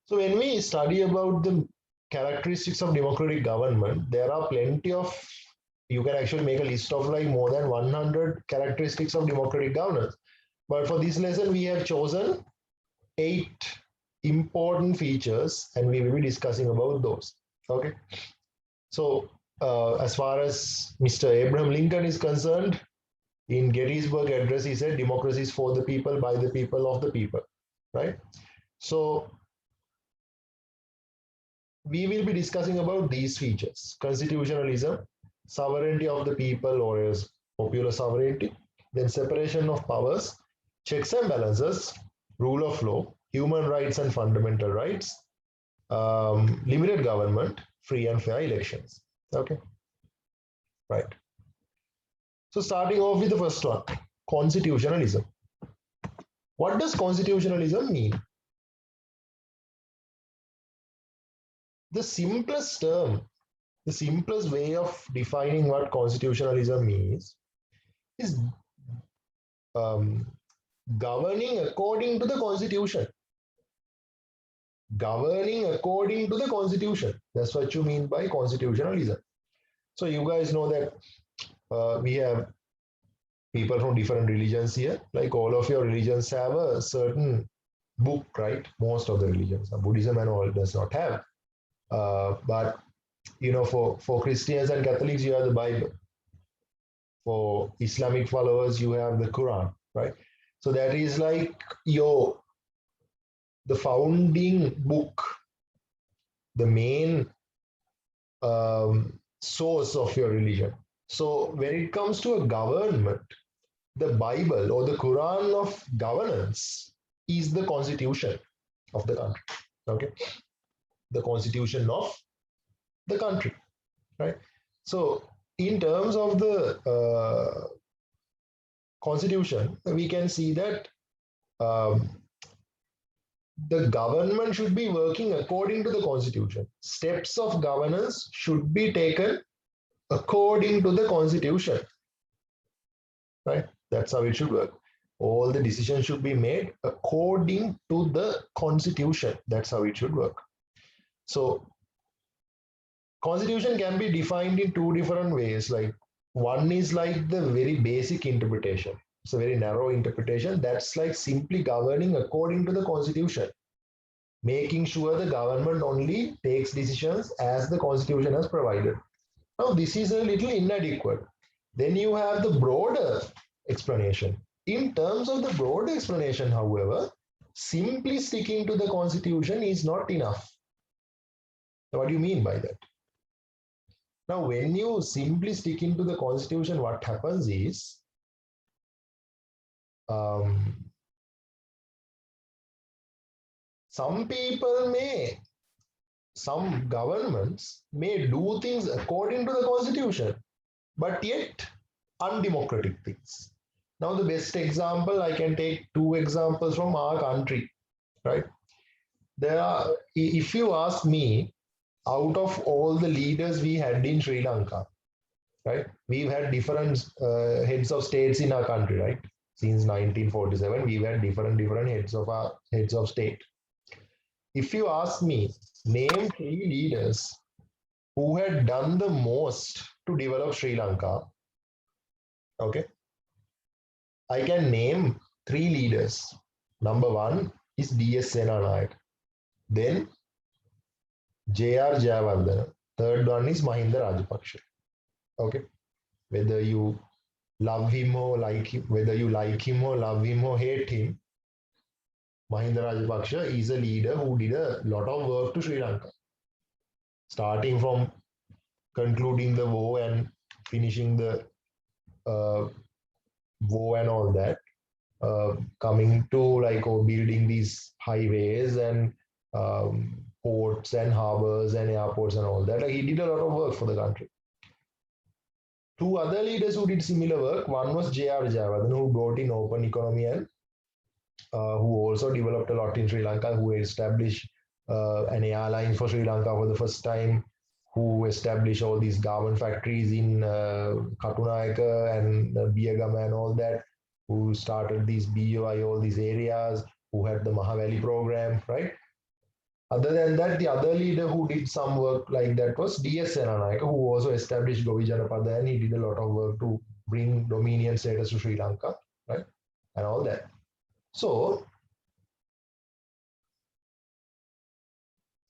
So when we study about the characteristics of democratic government, there are plenty of, you can actually make a list of like more than 100 characteristics of democratic governance. But for this lesson, we have chosen 8 important features and we will be discussing about those. Okay. So as far as Mr. Abraham Lincoln is concerned, in Gettysburg Address, he said, democracy is for the people, by the people, of the people, right? So we will be discussing about these features: constitutionalism, sovereignty of the people or as popular sovereignty, then separation of powers, checks and balances, rule of law, human rights and fundamental rights, limited government, free and fair elections. Okay, right. So starting off with the first one, constitutionalism. What does constitutionalism mean? The simplest term, the simplest way of defining what constitutionalism is governing according to the constitution. Governing according to the constitution. That's what you mean by constitutionalism. So you guys know that we have people from different religions here. Like all of your religions have a certain book, right? Most of the religions, Buddhism and all does not have. But you know, for Christians and Catholics, you have the Bible. For Islamic followers, you have the Quran, right? So that is like the founding book, the main source of your religion. So when it comes to a government, the Bible or the Quran of governance is the constitution of the country. Okay, the constitution of the country, right? So in terms of the constitution, we can see that the government should be working according to the constitution. Steps of governance should be taken according to the constitution, right? That's how it should work. All the decisions should be made according to the constitution. That's how it should work. So constitution can be defined in 2 different ways. Like one is like the very basic interpretation. It's a very narrow interpretation. That's like simply governing according to the constitution, making sure the government only takes decisions as the constitution has provided. Now, this is a little inadequate. Then you have the broader explanation. In terms of the broader explanation, however, simply sticking to the constitution is not enough. What do you mean by that? Now, when you simply stick into the constitution, what happens is some governments may do things according to the constitution, but yet undemocratic things. Now, the best example, I can take 2 examples from our country, right? There are, if you ask me, out of all the leaders we had in Sri Lanka, right? We've had different heads of states in our country, right? Since 1947, we've had different heads of state. If you ask me, name 3 leaders who had done the most to develop Sri Lanka, okay? I can name 3 leaders. Number 1 is D.S. Senanayake. Then J.R. Jayawardena. Third one is Mahinda Rajapaksa. Okay? Whether you love him or like him, whether you like him or love him or hate him, Mahinda Rajapaksa is a leader who did a lot of work to Sri Lanka. Starting from concluding the war and finishing the war and all that, coming to like building these highways and ports and harbors and airports and all that. Like he did a lot of work for the country. 2 other leaders who did similar work. One was J.R. Jayawardena, who brought in open economy and who also developed a lot in Sri Lanka, who established an airline for Sri Lanka for the first time, who established all these garment factories in Katunayaka and Biyagama and all that, who started these BOI, all these areas, who had the Mahavali program, right? Other than that, the other leader who did some work like that was D.S. Senanayake, who also established Govi Janapada, and he did a lot of work to bring dominion status to Sri Lanka, right? And all that. So,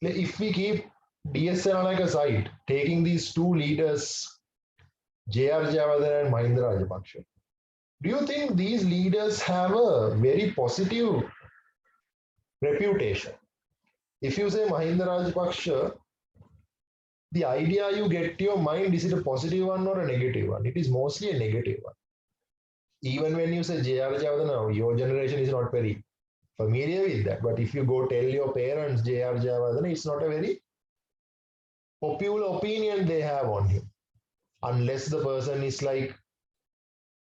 if we keep D.S. Senanayake aside, taking these two leaders, J.R. Jayawardena and Mahinda Rajapaksa, do you think these leaders have a very positive reputation? If you say Mahinda Rajapaksa, the idea you get to your mind, is it a positive one or a negative one? It is mostly a negative one. Even when you say J.R. Jayawardena, your generation is not very familiar with that. But if you go tell your parents J.R. Jayawardena, it's not a very popular opinion they have on him. Unless the person is like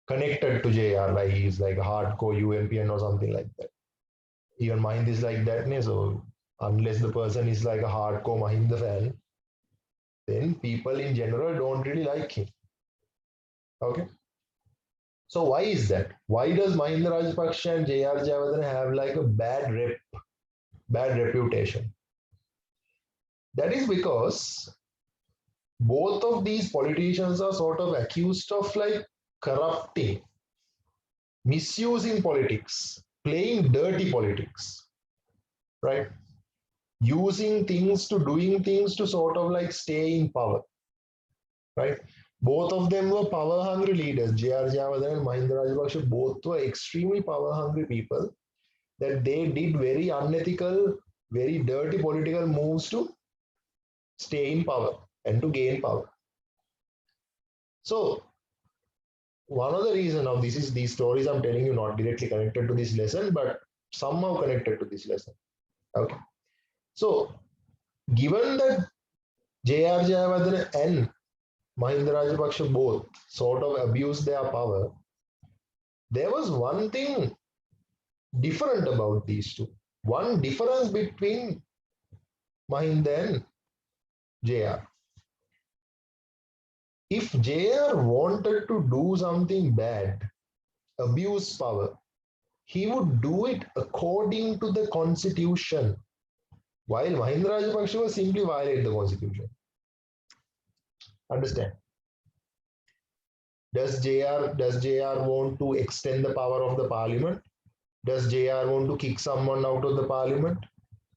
connected to JR, like he's like a hardcore UMPN or something like that. Even Mahinda is like that, so unless the person is like a hardcore Mahinda fan, then people in general don't really like him. Okay. So why is that? Why does Mahinda Rajapaksa and J.R. Jayawardena have like a bad reputation? That is because both of these politicians are sort of accused of like corrupting, misusing politics, playing dirty politics, right? Using things to doing things to sort of like stay in power, right? Both of them were power hungry leaders. J.R. Jayawardena and Mahinda Rajapaksa both were extremely power hungry people that they did very unethical, very dirty political moves to stay in power and to gain power. So one of the reasons of this is these stories I'm telling you not directly connected to this lesson, but somehow connected to this lesson. Okay. So given that J.R. Jayawardena and Mahinda Rajapaksa both sort of abused their power, there was one thing different about these two. One difference between Mahinda and JR. If JR wanted to do something bad, abuse power, he would do it according to the constitution, while Mahinda Rajapaksa was simply violate the constitution. Understand? Does JR want to extend the power of the parliament? Does JR want to kick someone out of the parliament?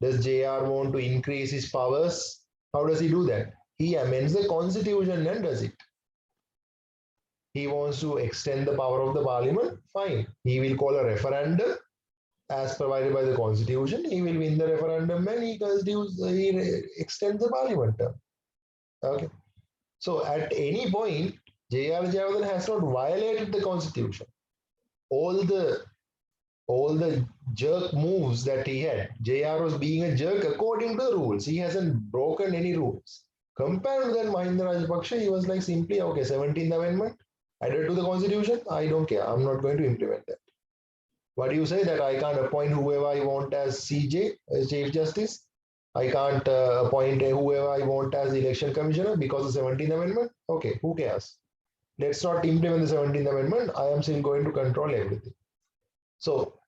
Does JR want to increase his powers? How does he do that? He amends the constitution and does it. He wants to extend the power of the parliament, fine. He will call a referendum as provided by the constitution. He will win the referendum and he extends the parliament term. Okay. So at any point, J.R. Jayawardena has not violated the constitution. All the jerk moves that he had, JR was being a jerk according to the rules. He hasn't broken any rules. Compared to that Mahinda Rajapaksa, he was like simply, okay, 17th Amendment added to the constitution. I don't care. I'm not going to implement that. What do you say that I can't appoint whoever I want as CJ, as Chief Justice? I can't appoint whoever I want as election commissioner because of 17th Amendment? Okay, who cares? Let's not implement the 17th Amendment. I am still going to control everything. So,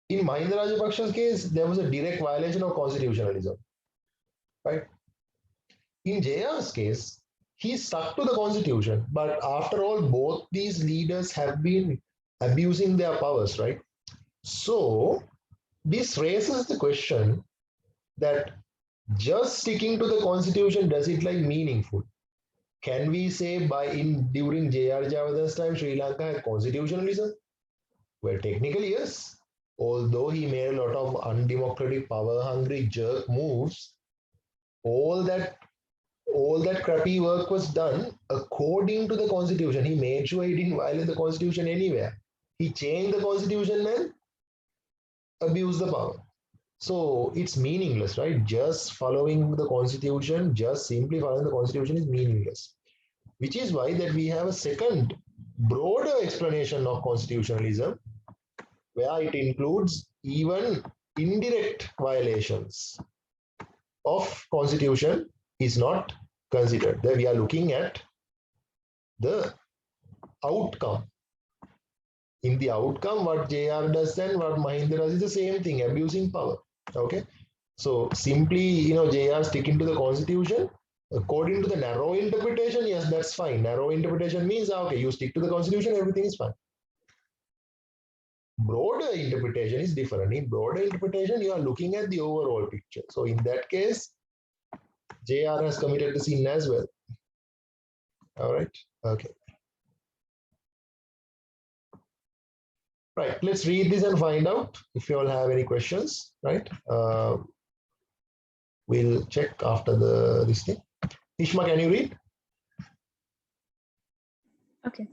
in Mahinda Rajapaksa's case, there was a direct violation of constitutionalism, right? In JR's case, he stuck to the constitution, but after all, both these leaders have been abusing their powers, right? So, this raises the question that just sticking to the constitution, does it like meaningful? Can we say during J.R. Jawadar's time, Sri Lanka had constitutionalism? Well, technically, yes. Although he made a lot of undemocratic, power-hungry jerk moves, all that crappy work was done according to the constitution. He made sure he didn't violate the constitution anywhere. He changed the constitution and abused the power. So it's meaningless, right? Just following the constitution, just simply following the constitution is meaningless. Which is why that we have a second broader explanation of constitutionalism, where it includes even indirect violations of constitution is not considered. There we are looking at the outcome. In the outcome, what JR does and what Mahinda does is the same thing, abusing power. Okay. So simply, JR sticking to the constitution. According to the narrow interpretation, yes, that's fine. Narrow interpretation means, okay, you stick to the constitution, everything is fine. Broader interpretation is different. In broader interpretation, you are looking at the overall picture. So in that case, JR has committed the sin as well. All right. Okay. Right. Let's read this and find out if you all have any questions. Right. We'll check after this thing. Ishma, can you read? Okay.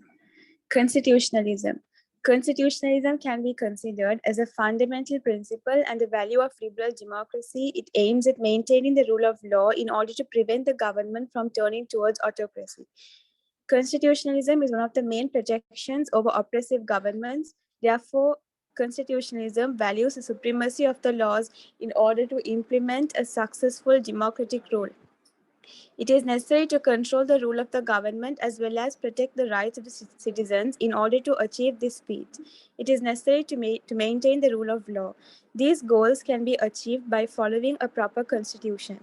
Constitutionalism. Constitutionalism can be considered as a fundamental principle and the value of liberal democracy. It aims at maintaining the rule of law in order to prevent the government from turning towards autocracy. Constitutionalism is one of the main projections over oppressive governments. Therefore, constitutionalism values the supremacy of the laws in order to implement a successful democratic rule. It is necessary to control the rule of the government as well as protect the rights of the citizens in order to achieve this feat. It is necessary to maintain the rule of law. These goals can be achieved by following a proper constitution.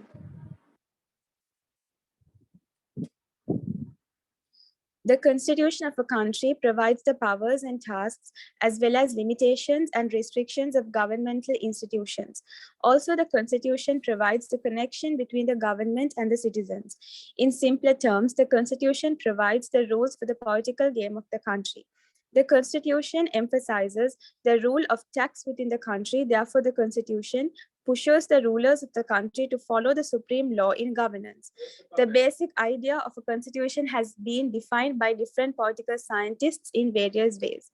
The constitution of a country provides the powers and tasks as well as limitations and restrictions of governmental institutions. Also, the constitution provides the connection between the government and the citizens. In simpler terms, the constitution provides the rules for the political game of the country. The constitution emphasizes the rule of tax within the country. Therefore, the constitution pushes the rulers of the country to follow the supreme law in governance. The basic idea of a constitution has been defined by different political scientists in various ways.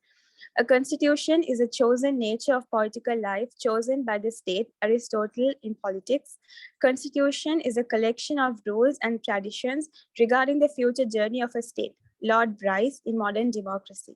A constitution is a chosen nature of political life chosen by the state, Aristotle in politics. Constitution is a collection of rules and traditions regarding the future journey of a state, Lord Bryce in Modern Democracy.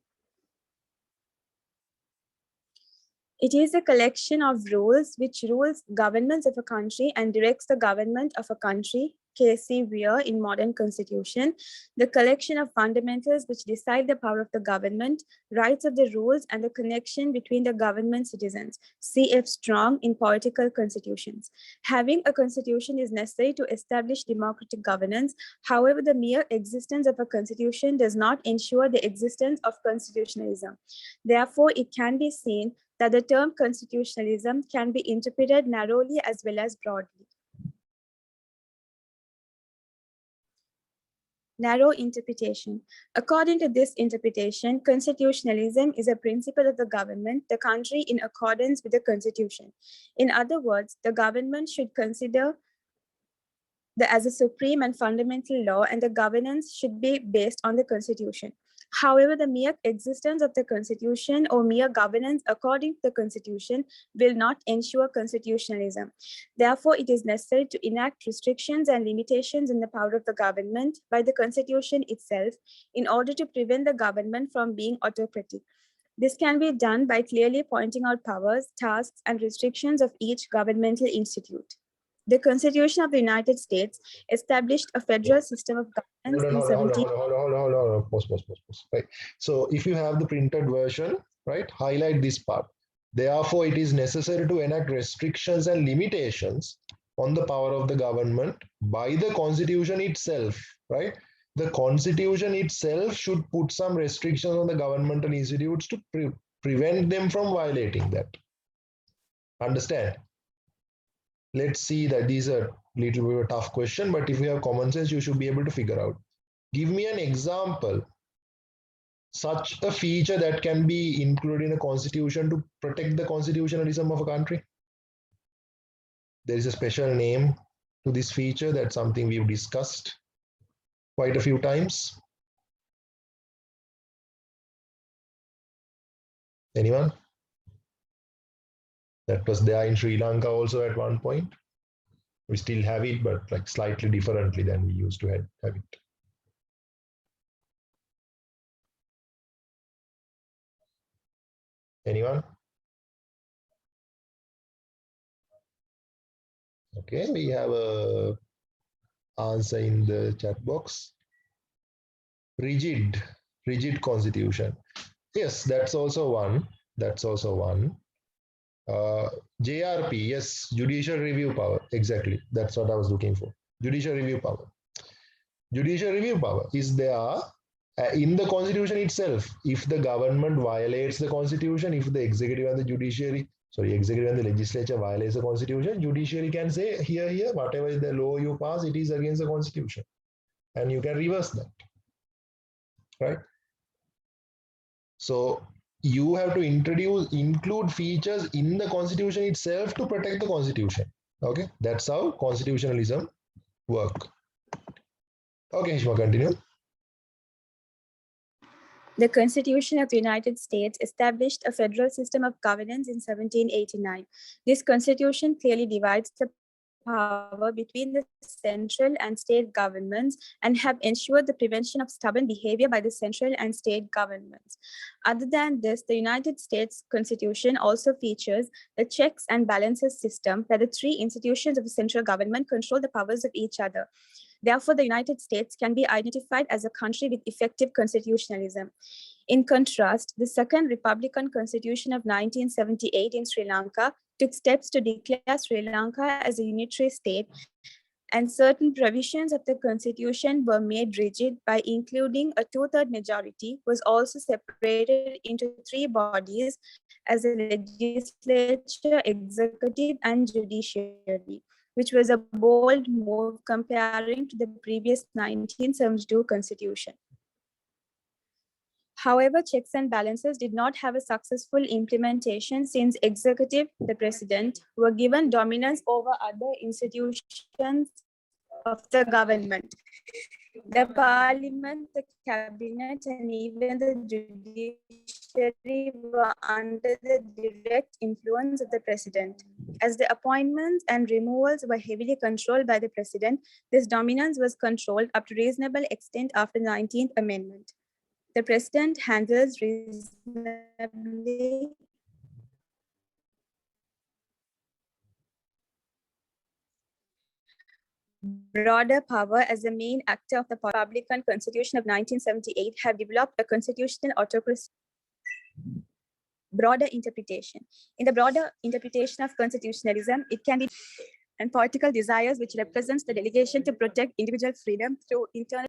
It is a collection of rules which rules governments of a country and directs the government of a country, K.C. Weir in Modern Constitution, the collection of fundamentals which decide the power of the government, rights of the rules, and the connection between the government citizens, C.F. Strong in Political Constitutions. Having a constitution is necessary to establish democratic governance. However, the mere existence of a constitution does not ensure the existence of constitutionalism. Therefore, it can be seen that the term constitutionalism can be interpreted narrowly as well as broadly. Narrow interpretation. According to this interpretation, constitutionalism is a principle of the government, the country in accordance with the constitution. In other words, the government should consider as a supreme and fundamental law, and the governance should be based on the constitution. However, the mere existence of the constitution or mere governance according to the constitution will not ensure constitutionalism. Therefore, it is necessary to enact restrictions and limitations in the power of the government by the constitution itself in order to prevent the government from being autocratic. This can be done by clearly pointing out powers, tasks, and restrictions of each governmental institute. The Constitution of the United States established a federal system of governance in 17... Hold on. Pause. Right. So if you have the printed version, right, highlight this part. Therefore, it is necessary to enact restrictions and limitations on the power of the government by the Constitution itself, right? The Constitution itself should put some restrictions on the governmental institutes to prevent them from violating that. Understand? Let's see that these are a little bit of a tough question, but if you have common sense, you should be able to figure out. Give me an example, such a feature that can be included in a constitution to protect the constitutionalism of a country. There is a special name to this feature. That's something we've discussed quite a few times. Anyone? That was there in Sri Lanka also at one point. We still have it, but like slightly differently than we used to have it. Anyone? Okay, we have a answer in the chat box. Rigid constitution. Yes, that's also one. JRP, yes, judicial review power. Exactly. That's what I was looking for. Judicial review power. Judicial review power is there in the constitution itself. If the government violates the constitution, if the executive and the judiciary, sorry, executive and the legislature violates the constitution, judiciary can say, here, whatever is the law you pass, it is against the constitution. And you can reverse that. Right? So you have to include features in the constitution itself to protect the constitution. Okay, that's how constitutionalism work. Okay, Hishma, continue. The Constitution of the United States established a federal system of governance in 1789. This constitution clearly divides the power between the central and state governments and have ensured the prevention of stubborn behavior by the central and state governments. Other than this, the United States Constitution also features the checks and balances system where the three institutions of the central government control the powers of each other. Therefore, the United States can be identified as a country with effective constitutionalism. In contrast, the Second Republican Constitution of 1978 in Sri Lanka took steps to declare Sri Lanka as a unitary state, and certain provisions of the constitution were made rigid by including a two-thirds majority was also separated into three bodies as a legislature, executive, and judiciary, which was a bold move comparing to the previous 1972 constitution. However, checks and balances did not have a successful implementation since executive, the president, were given dominance over other institutions of the government. The parliament, the cabinet, and even the judiciary were under the direct influence of the president. As the appointments and removals were heavily controlled by the president, this dominance was controlled up to reasonable extent after the 19th Amendment. The president handles reasonably broader power as the main actor of the Republican Constitution of 1978 have developed a constitutional autocracy. Broader interpretation. In the broader interpretation of constitutionalism, it can be and political desires which represents the delegation to protect individual freedom through internal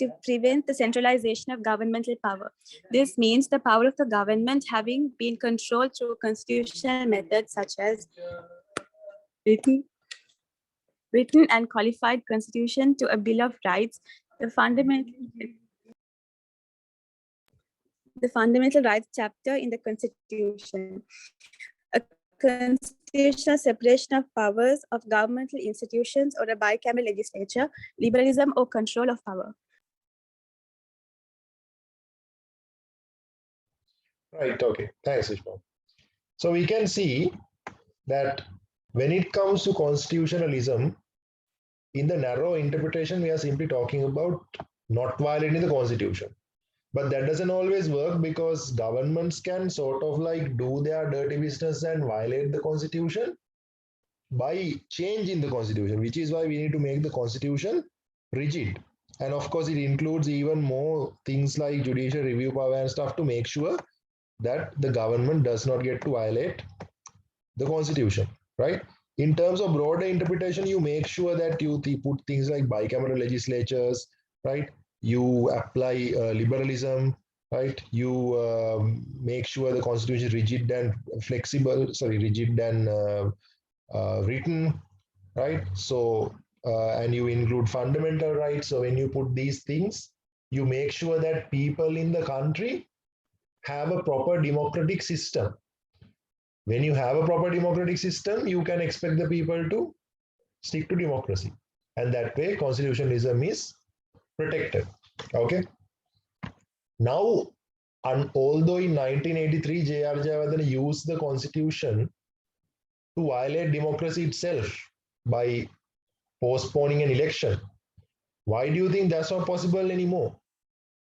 to prevent the centralization of governmental power. This means the power of the government having been controlled through constitutional methods such as written and qualified constitution to a Bill of Rights, the fundamental rights chapter in the Constitution. A constitutional separation of powers of governmental institutions or a bicameral legislature, liberalism or control of power. Right, okay. Thanks, Ishmael. So we can see that when it comes to constitutionalism, in the narrow interpretation, we are simply talking about not violating the constitution. But that doesn't always work because governments can sort of like do their dirty business and violate the constitution by changing the constitution, which is why we need to make the constitution rigid. And of course, it includes even more things like judicial review power and stuff to make sure that the government does not get to violate the constitution, right? In terms of broader interpretation, you make sure that you put things like bicameral legislatures, right? You apply liberalism, right? You make sure the constitution is rigid and flexible, rigid and written, right? So, and you include fundamental rights. So when you put these things, you make sure that people in the country have a proper democratic system. When you have a proper democratic system, you can expect the people to stick to democracy. And that way, constitutionalism is protected. Okay. Now, although in 1983, J.R. Jayawardena used the constitution to violate democracy itself by postponing an election, why do you think that's not possible anymore?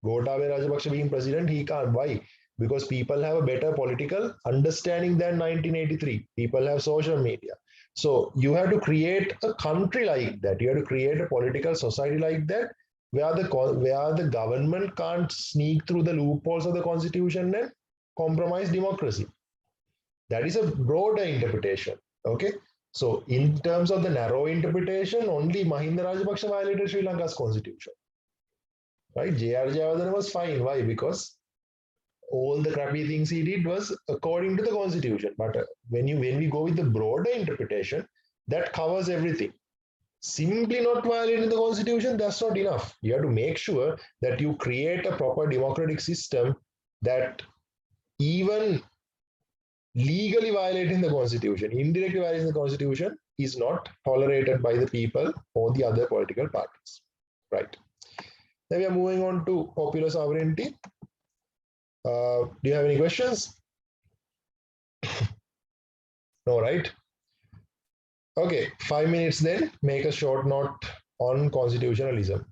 Gotabaya Rajapaksa being president, he can't. Why? Because people have a better political understanding than 1983. People have social media. So you have to create a country like that. You have to create a political society like that where the government can't sneak through the loopholes of the constitution and compromise democracy. That is a broader interpretation. Okay. So in terms of the narrow interpretation, only Mahinda Rajapaksa violated Sri Lanka's constitution. Right? J.R. Jayawardena was fine. Why? Because all the crappy things he did was according to the constitution. But when we go with the broader interpretation, that covers everything. Simply not violating the constitution, that's not enough. You have to make sure that you create a proper democratic system that even legally violating the constitution, indirectly violating the constitution, is not tolerated by the people or the other political parties. Right. Then we are moving on to popular sovereignty. Do you have any questions? No, right? Okay, 5 minutes then. Make a short note on constitutionalism.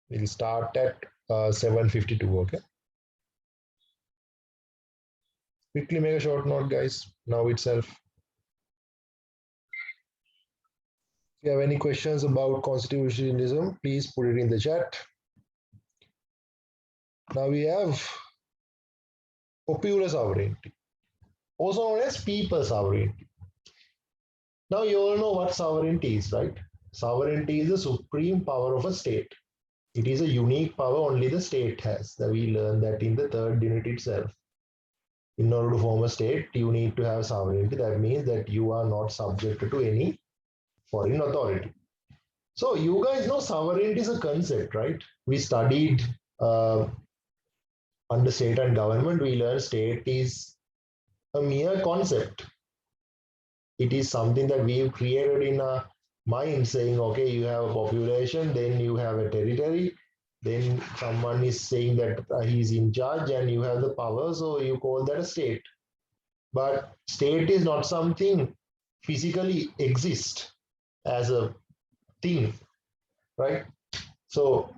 We'll start at 7:52. Okay. Quickly make a short note, guys. Now itself. If you have any questions about constitutionalism, please put it in the chat. Now we have popular sovereignty, also known as people sovereignty. Now you all know what sovereignty is, right? Sovereignty is the supreme power of a state. It is a unique power only the state has. We learned that in the third unit itself. In order to form a state, you need to have sovereignty. That means that you are not subjected to any foreign authority. So you guys know sovereignty is a concept, right? We studied under state and government, we learned state is a mere concept. It is something that we've created in our mind, saying, okay, you have a population, then you have a territory, then someone is saying that he's in charge and you have the power, so you call that a state. But state is not something physically exist as a thing, right? So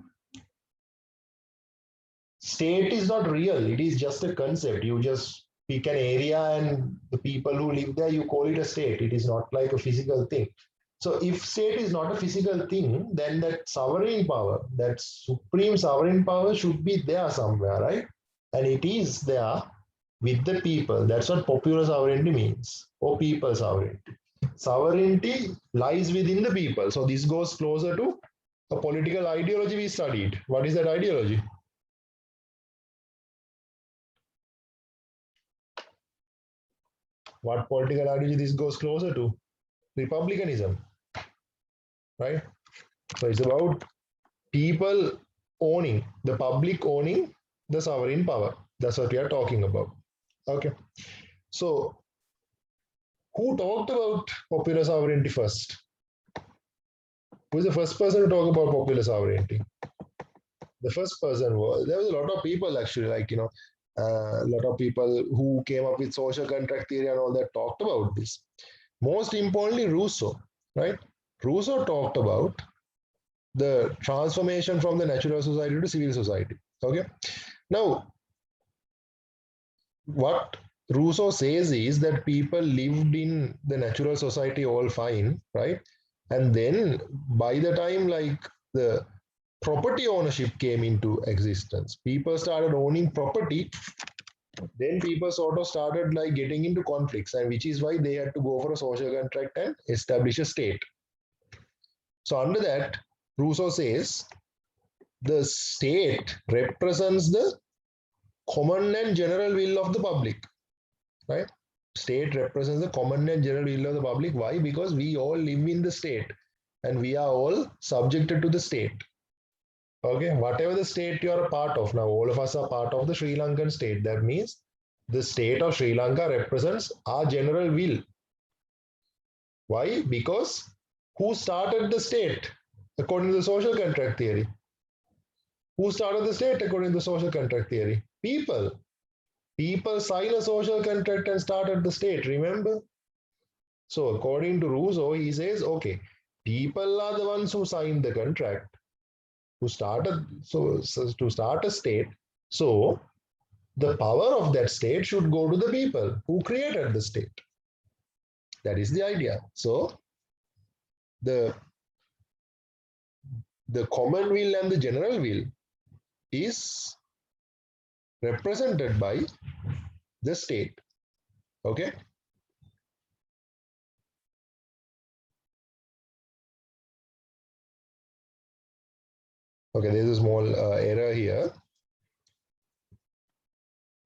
state is not real. It is just a concept. You just pick an area and the people who live there, you call it a state. It is not like a physical thing. So if state is not a physical thing, then that sovereign power, that supreme sovereign power should be there somewhere, right? And it is there with the people. That's what popular sovereignty means, or people sovereignty. Sovereignty lies within the people. So this goes closer to a political ideology we studied. What is that ideology? What political ideology this goes closer to? Republicanism, right? So it's about people owning, the public owning the sovereign power. That's what we are talking about. Okay. So who talked about popular sovereignty first? Who is the first person to talk about popular sovereignty? The first person was, there was a lot of people actually, like, a lot of people who came up with social contract theory and all that talked about this. Most importantly, Rousseau, right? Rousseau talked about the transformation from the natural society to civil society. Okay. Now, what Rousseau says is that people lived in the natural society all fine, right? And then by the time like the property ownership came into existence, people started owning property, then people sort of started like getting into conflicts, and which is why they had to go for a social contract and establish a state. So under that, Rousseau says the state represents the common and general will of the public, right? State represents the common and general will of the public. Why? Because we all live in the state and we are all subjected to the state. Okay, whatever the state you are a part of, now all of us are part of the Sri Lankan state. That means the state of Sri Lanka represents our general will. Why? Because who started the state according to the social contract theory? Who started the state according to the social contract theory? People. People signed a social contract and started the state, remember? So according to Rousseau, he says, okay, people are the ones who signed the contract, who started, so to start a state. So the power of that state should go to the people who created the state. That is the idea. So the common will and the general will is represented by the state. Okay. Okay, there's a small error here.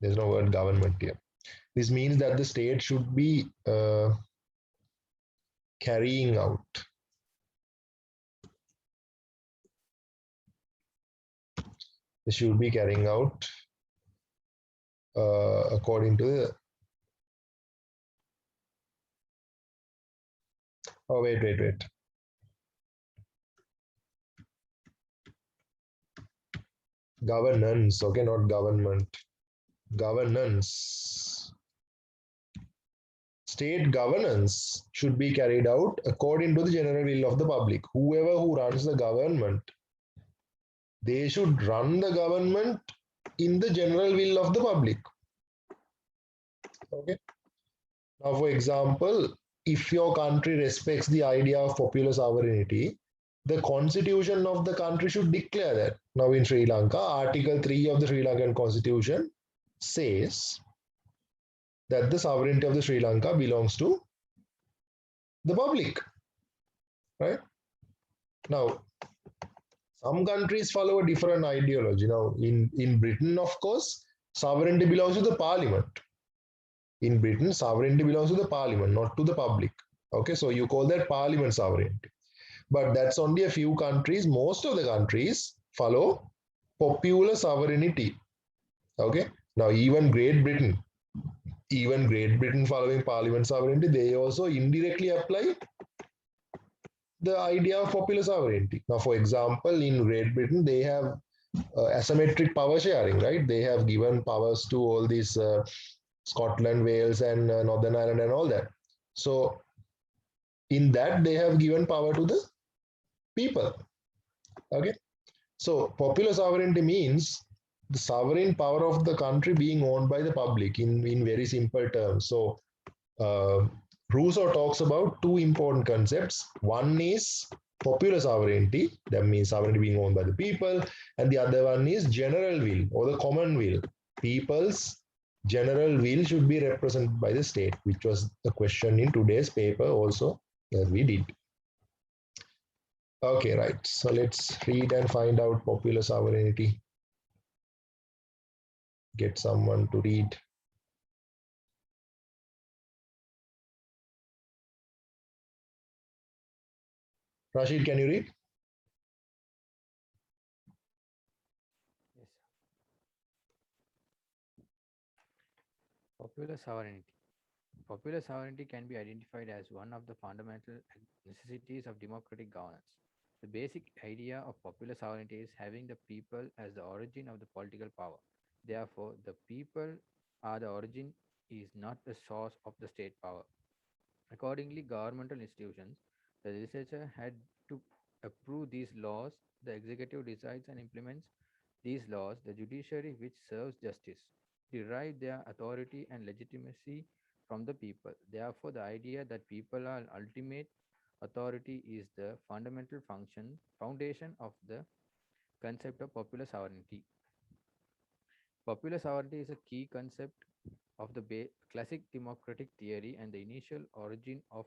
There's no word government here. This means that the state should be carrying out. They should be carrying out according to the. Oh, wait. Governance, okay, not government. Governance. State governance should be carried out according to the general will of the public. Whoever who runs the government, they should run the government in the general will of the public. Okay. Now, for example, if your country respects the idea of popular sovereignty, the constitution of the country should declare that. Now, in Sri Lanka, Article 3 of the Sri Lankan Constitution says that the sovereignty of the Sri Lanka belongs to the public. Right? Now, some countries follow a different ideology. Now, in Britain, of course, sovereignty belongs to the parliament. In Britain, sovereignty belongs to the parliament, not to the public. Okay, so you call that parliament sovereignty. But that's only a few countries. Most of the countries follow popular sovereignty. Okay, now even Great Britain following parliament sovereignty, they also indirectly apply the idea of popular sovereignty. Now, for example, in Great Britain, they have asymmetric power sharing, right? They have given powers to all these Scotland, Wales, and Northern Ireland, and all that. So, in that, they have given power to the people. Okay. So, popular sovereignty means the sovereign power of the country being owned by the public in very simple terms. So, Rousseau talks about two important concepts. One is popular sovereignty, that means sovereignty being owned by the people, and the other one is general will or the common will. People's general will should be represented by the state, which was the question in today's paper also that we did. Okay, right. So let's read and find out popular sovereignty. Get someone to read. Rashid, can you read? Yes. Popular sovereignty. Popular sovereignty can be identified as one of the fundamental necessities of democratic governance. The basic idea of popular sovereignty is having the people as the origin of the political power. Therefore, the people are the origin, is not the source of the state power. Accordingly, governmental institutions, the legislature had to approve these laws, the executive decides and implements these laws, the judiciary, which serves justice, derive their authority and legitimacy from the people. Therefore, the idea that people are ultimate authority is the fundamental foundation of the concept of popular sovereignty. Popular sovereignty is a key concept of the classic democratic theory, and the initial origin of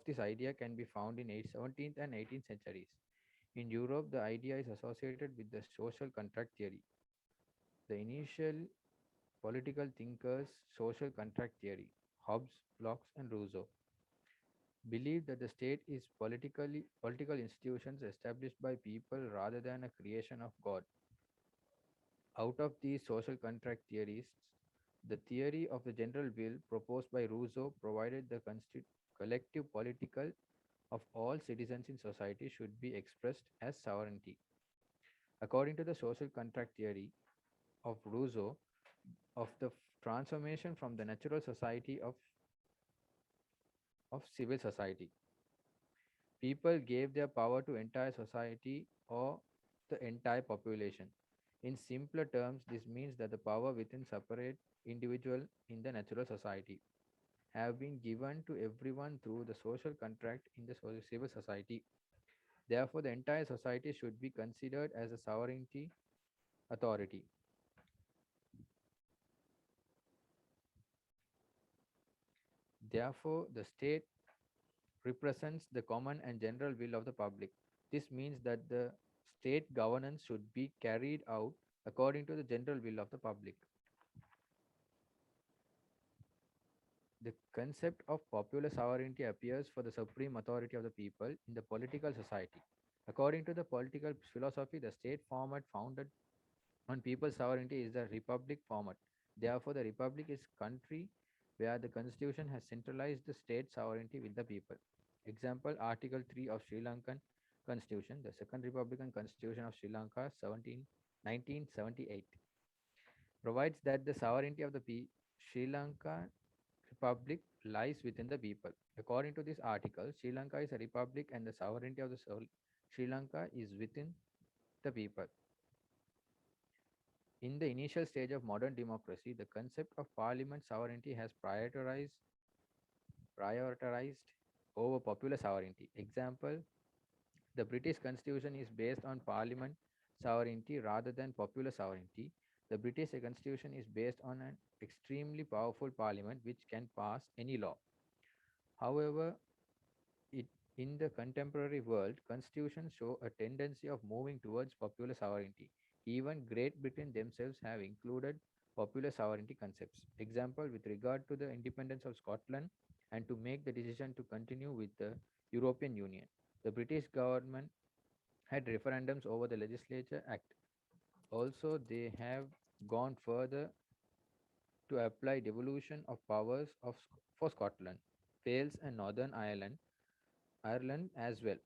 this idea can be found in 17th and 18th centuries. In Europe, the idea is associated with the social contract theory. The initial political thinkers, social contract theory, Hobbes, Locke, and Rousseau, believed that the state is political institutions established by people rather than a creation of God. Out of these social contract theorists, the theory of the general will proposed by Rousseau provided the collective political of all citizens in society should be expressed as sovereignty. According to the social contract theory of Rousseau, of the transformation from the natural society of civil society, people gave their power to entire society or the entire population. In simpler terms, this means that the power within separate individual in the natural society have been given to everyone through the social contract in the civil society. Therefore, the entire society should be considered as a sovereignty authority. Therefore, the state represents the common and general will of the public. This means that the state governance should be carried out according to the general will of the public. The concept of popular sovereignty appears for the supreme authority of the people in the political society. According to the political philosophy, the state format founded on people's sovereignty is the republic format. Therefore, the republic is country where the constitution has centralized the state sovereignty with the people. Example, Article 3 of Sri Lankan Constitution, the Second Republican Constitution of Sri Lanka 1978, provides that the sovereignty of the Sri Lanka Republic lies within the people. According to this article, Sri Lanka is a republic and the sovereignty of the Sri Lanka is within the people. In the initial stage of modern democracy, the concept of parliament sovereignty has prioritized over popular sovereignty. Example, the British Constitution is based on parliament sovereignty rather than popular sovereignty. The British Constitution is based on an extremely powerful parliament which can pass any law. However, in the contemporary world, constitutions show a tendency of moving towards popular sovereignty. Even Great Britain themselves have included popular sovereignty concepts. Example, with regard to the independence of Scotland and to make the decision to continue with the European Union, the British government had referendums over the Legislature Act. Also, they have gone further to apply devolution of powers for Scotland. Wales and Northern Ireland as well,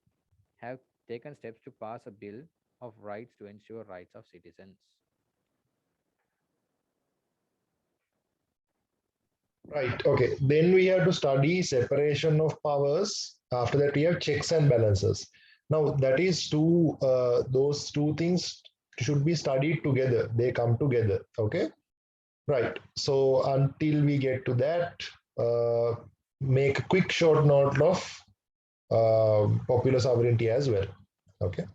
have taken steps to pass a bill of rights to ensure rights of citizens. Right. Okay. Then we have to study separation of powers. After that, we have checks and balances. Now, that is those two things should be studied together. They come together. Okay. Right. So until we get to that, make a quick short note of popular sovereignty as well. Okay.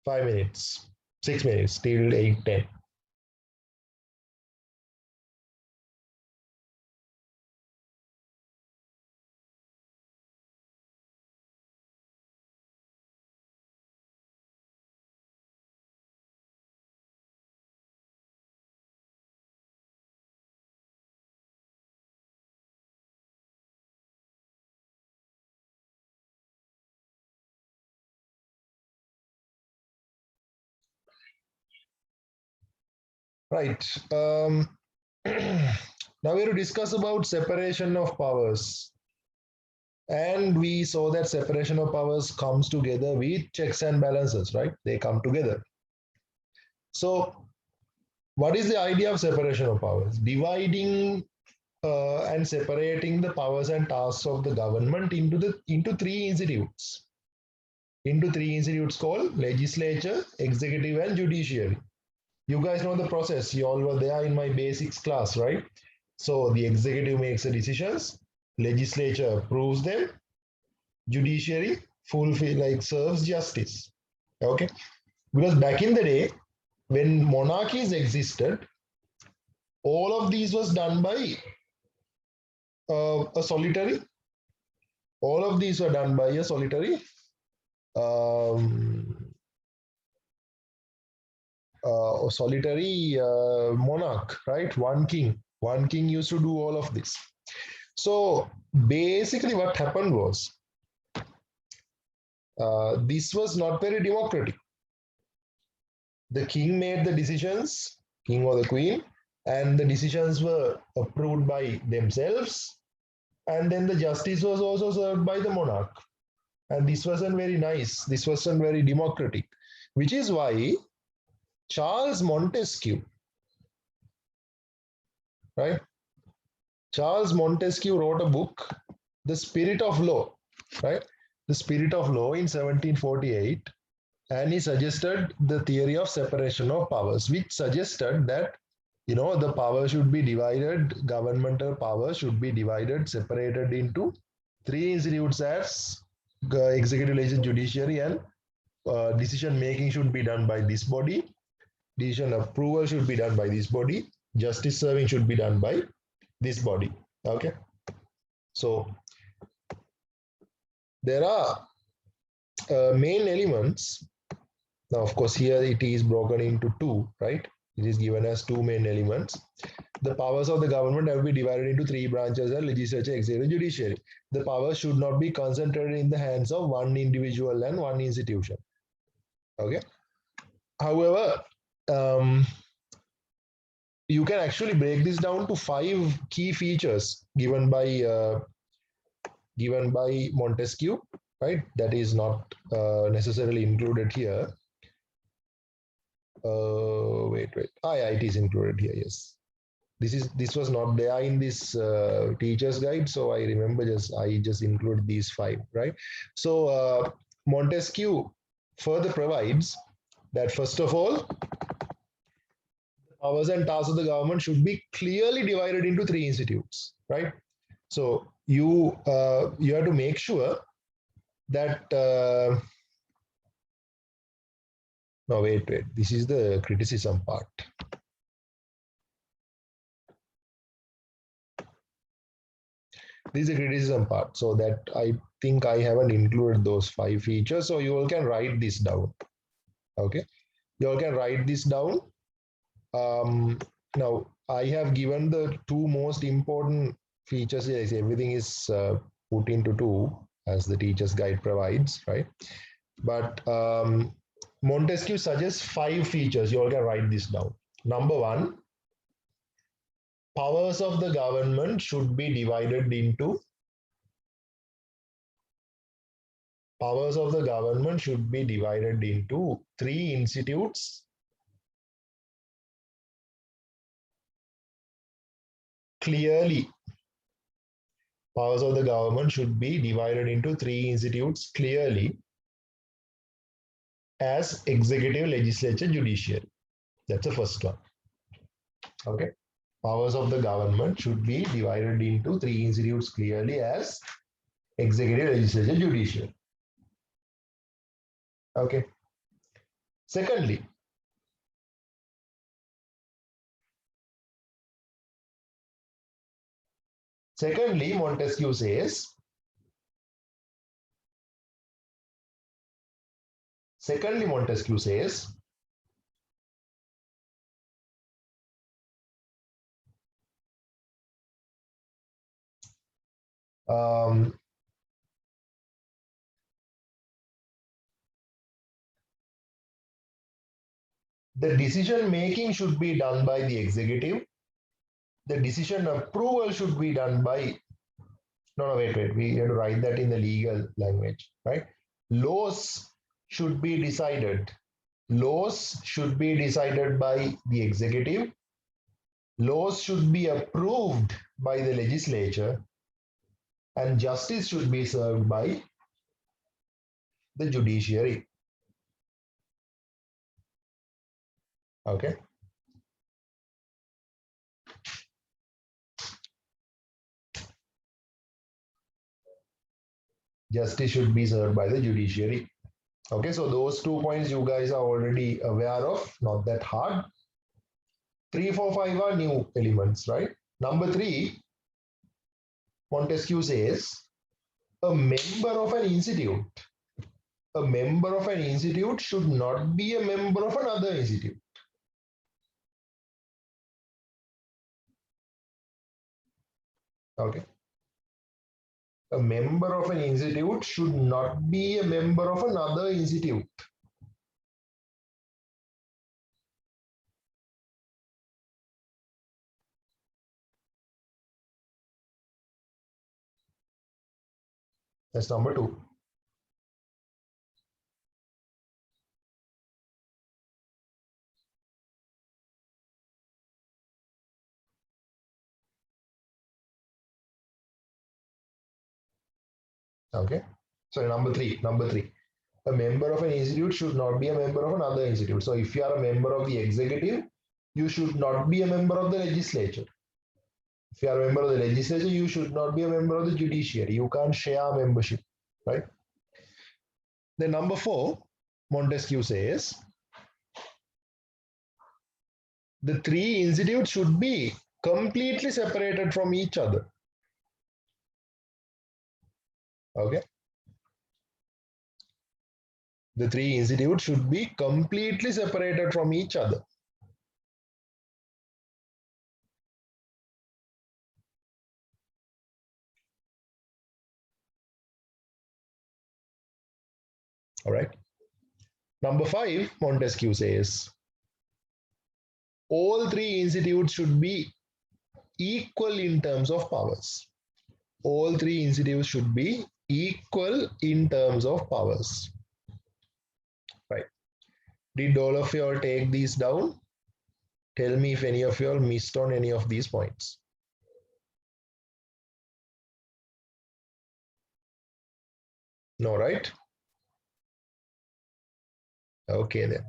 5 minutes, 6 minutes till 8:10. Right. Now we have to discuss about separation of powers. And we saw that separation of powers comes together with checks and balances, right? They come together. So what is the idea of separation of powers? Dividing and separating the powers and tasks of the government into three institutes. Into three institutes called legislature, executive, and judiciary. You guys know the process. You all were there in my basics class, right? So the executive makes the decisions, legislature approves them, judiciary serves justice. Okay, because back in the day, when monarchies existed, all of these was done by a solitary. All of these were done by a solitary monarch, right? One king. One king used to do all of this. So basically, what happened was this was not very democratic. The king made the decisions, king or the queen, and the decisions were approved by themselves. And then the justice was also served by the monarch. And this wasn't very nice. This wasn't very democratic, which is why Charles Montesquieu, right? Charles Montesquieu wrote a book, The Spirit of Law, right? The Spirit of Law in 1748. And he suggested the theory of separation of powers, which suggested that, the power should be divided, governmental power should be divided, separated into three institutes as executive, legislative, judiciary, and decision making should be done by this body, decision approval should be done by this body, justice serving should be done by this body. Okay. So there are main elements. Now, of course, here it is broken into two, right? It is given as two main elements. The powers of the government have been divided into three branches: legislature, executive, judiciary. The powers should not be concentrated in the hands of one individual and one institution. Okay. However, you can actually break this down to 5 key features given by Montesquieu, right? That is not necessarily included here. Wait. Yeah, it is included here. Yes, this was not there in this teacher's guide, so I remember I just include these 5, right? So Montesquieu further provides that first of all, powers and tasks of the government should be clearly divided into 3 institutes, right? So you have to make sure that no, wait. This is the criticism part. This is the criticism part. So that I think I haven't included those 5 features. So you all can write this down. Okay. You all can write this down. Now I have given the 2 most important features here. Everything is put into 2 as the teacher's guide provides, right? But Montesquieu suggests 5 features. You all can write this down. Number 1, powers of the government should be divided into 3 institutes clearly. Powers of the government should be divided into 3 institutes clearly as executive, legislature, judiciary. That's the first one. Okay. Powers of the government should be divided into 3 institutes clearly as executive, legislature, judiciary. Okay. Secondly, Montesquieu says, the decision making should be done by the executive. The decision approval should be done by, no, wait. We have to write that in the legal language, right? Laws should be decided. Laws should be decided by the executive. Laws should be approved by the legislature. And justice should be served by the judiciary. Okay. Justice should be served by the judiciary. Okay, so those 2 points you guys are already aware of, not that hard. 3, 4, 5 are new elements, right? Number 3, Montesquieu says, a member of an institute should not be a member of another institute. Okay. A member of an institute should not be a member of another institute. That's number 2. Okay. So number three. A member of an institute should not be a member of another institute. So if you are a member of the executive, you should not be a member of the legislature. If you are a member of the legislature, you should not be a member of the judiciary. You can't share membership, right? Then number 4, Montesquieu says, the 3 institutes should be completely separated from each other. Okay. The three institutes should be completely separated from each other. All right. Number 5, Montesquieu says, all three institutes should be equal in terms of powers. All three institutes should be equal in terms of powers. Right. Did all of you all take these down? Tell me if any of you all missed on any of these points. No, right? Okay then.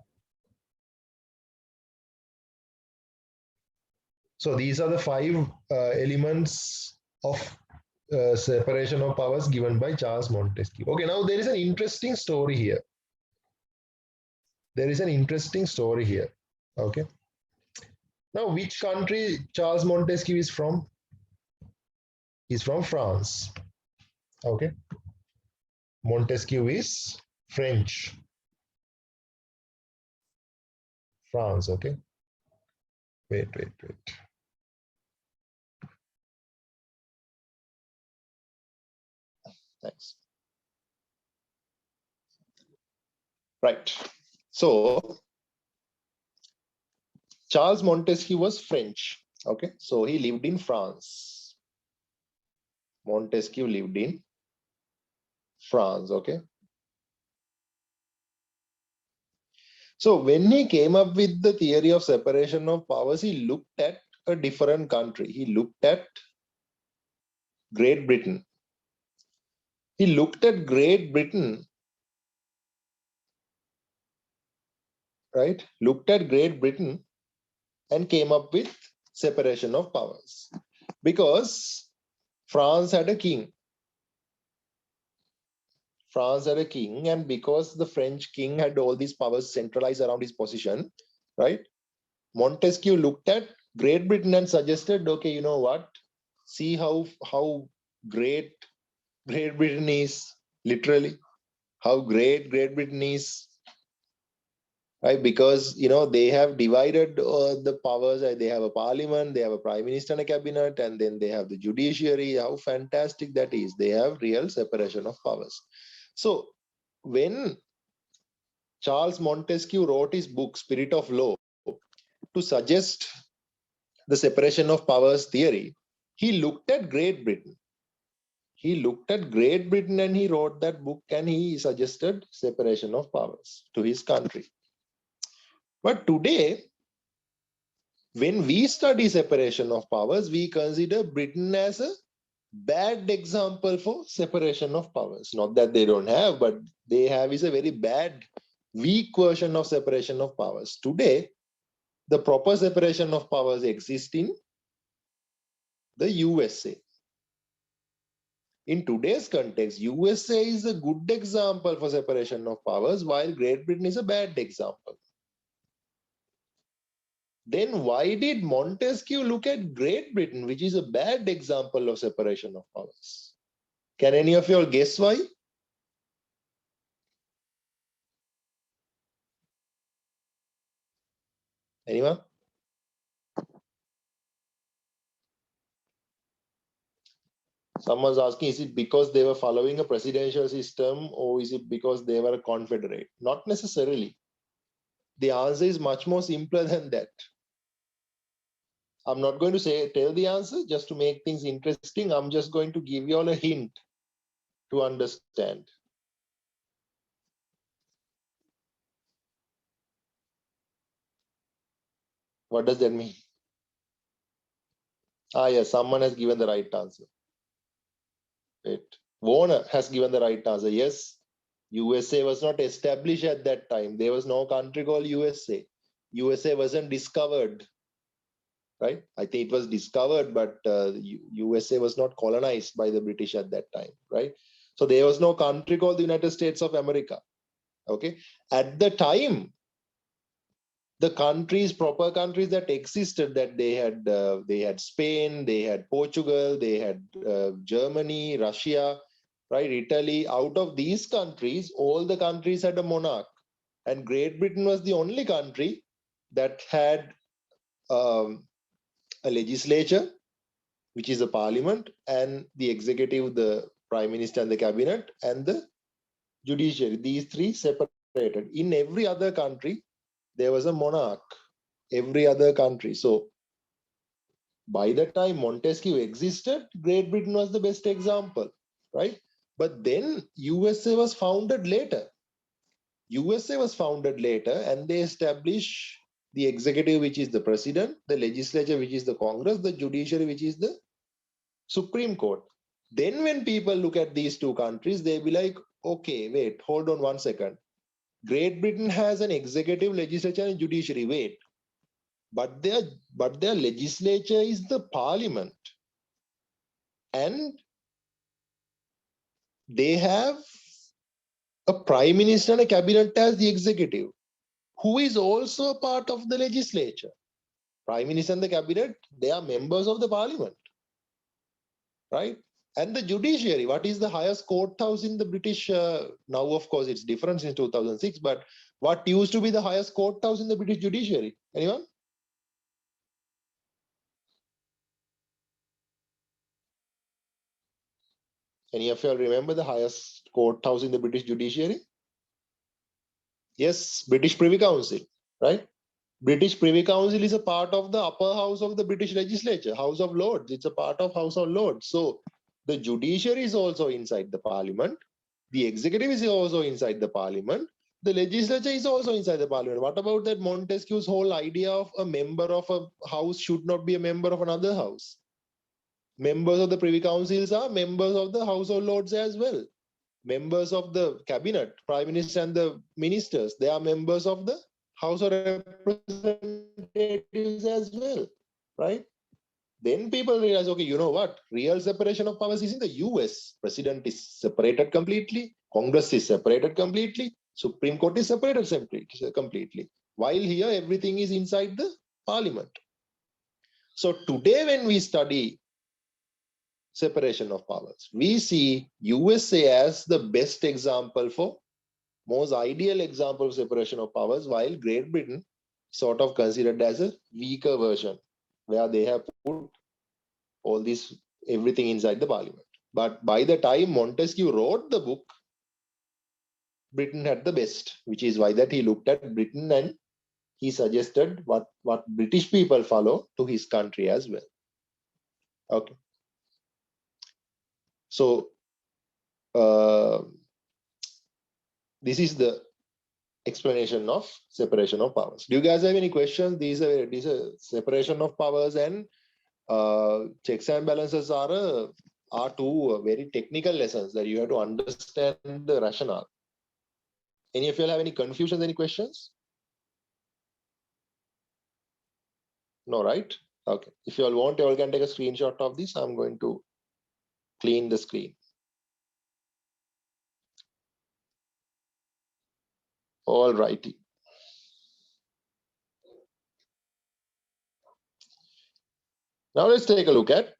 So these are the 5 elements of separation of powers given by Charles Montesquieu. Okay, now there is an interesting story here. There is an interesting story here. Okay. Now, which country Charles Montesquieu is from? He's from France. Okay. Montesquieu is French. France. Okay. Wait. Thanks. Right. So, Charles Montesquieu was French. Okay. So, he lived in France. Montesquieu lived in France. Okay. So, when he came up with the theory of separation of powers, he looked at a different country. He looked at Great Britain. He looked at Great Britain, right? Looked at Great Britain and came up with separation of powers. Because France had a king. France had a king, and because the French king had all these powers centralized around his position, right? Montesquieu looked at Great Britain and suggested, okay, you know what? See how great Great Britain is, literally, how great Great Britain is, right? Because, you know, they have divided the powers. They have a parliament, they have a prime minister and a cabinet, and then they have the judiciary. How fantastic that is. They have real separation of powers. So when Charles Montesquieu wrote his book, Spirit of Law, to suggest the separation of powers theory, he looked at Great Britain. He looked at Great Britain and he wrote that book, and he suggested separation of powers to his country. But today, when we study separation of powers, we consider Britain as a bad example for separation of powers. Not that they don't have, but they have is a very bad, weak version of separation of powers. Today, the proper separation of powers exists in the USA. In today's context, USA is a good example for separation of powers, while Great Britain is a bad example. Then why did Montesquieu look at Great Britain, which is a bad example of separation of powers? Can any of you all guess why? Anyone? Someone's asking, is it because they were following a presidential system, or is it because they were a confederate? Not necessarily. The answer is much more simpler than that. I'm not going to tell the answer just to make things interesting. I'm just going to give you all a hint to understand. What does that mean? Yes, someone has given the right answer. Wait. Warner has given the right answer. Yes, USA was not established at that time. There was no country called USA. USA wasn't discovered, right? I think it was discovered, but USA was not colonized by the British at that time, right? So there was no country called the United States of America. Okay. At the time, the proper countries that existed, that they had Spain, they had Portugal, they had Germany, Russia. right? Italy, out of these countries, all the countries had a monarch. And Great Britain was the only country that had um, a legislature, which is a parliament, and the executive, the prime minister and the cabinet, and the judiciary. These three separated. In every other country, there was a monarch. Every other country. So by the time Montesquieu existed, Great Britain was the best example, right? But then USA was founded later. USA was founded later, and they established the executive, which is the president, the legislature, which is the Congress, the judiciary, which is the Supreme Court. Then when people look at these two countries, they'll be like, okay, wait, hold on one second. Great Britain has an executive, legislature, and judiciary. Wait, but their legislature is the parliament, and they have a prime minister and a cabinet as the executive, who is also a part of the legislature. Prime minister and the cabinet, they are members of the parliament, right? And the judiciary, what is the highest courthouse in the British? Now, of course, it's different since 2006, but what used to be the highest courthouse in the British judiciary? Anyone? Any of you remember the highest courthouse in the British judiciary? Yes, British Privy Council, right? British Privy Council is a part of the upper house of the British legislature, House of Lords. It's a part of House of Lords. So the judiciary is also inside the parliament. The executive is also inside the parliament. The legislature is also inside the parliament. What about that Montesquieu's whole idea of a member of a house should not be a member of another house? Members of the Privy Councils are members of the House of Lords as well. Members of the cabinet, prime minister and the ministers, they are members of the House of Representatives as well, right? Then people realize, okay, you know what? Real separation of powers is in the US. President is separated completely. Congress is separated completely. Supreme Court is separated completely. While here, everything is inside the parliament. So today, when we study separation of powers, we see USA as the best example for most ideal example of separation of powers, while Great Britain sort of considered as a weaker version, where they have put all this everything inside the parliament. But by the time Montesquieu wrote the book, Britain had the best, which is why that he looked at Britain and he suggested what British people follow to his country as well. Okay. So this is the explanation of separation of powers. Do you guys have any questions? These are separation of powers and checks and balances are two very technical lessons that you have to understand the rationale. Any of you have any confusions, any questions? No, right? Okay. If you all want, you all can take a screenshot of this. I'm going to clean the screen. All righty. Now let's take a look at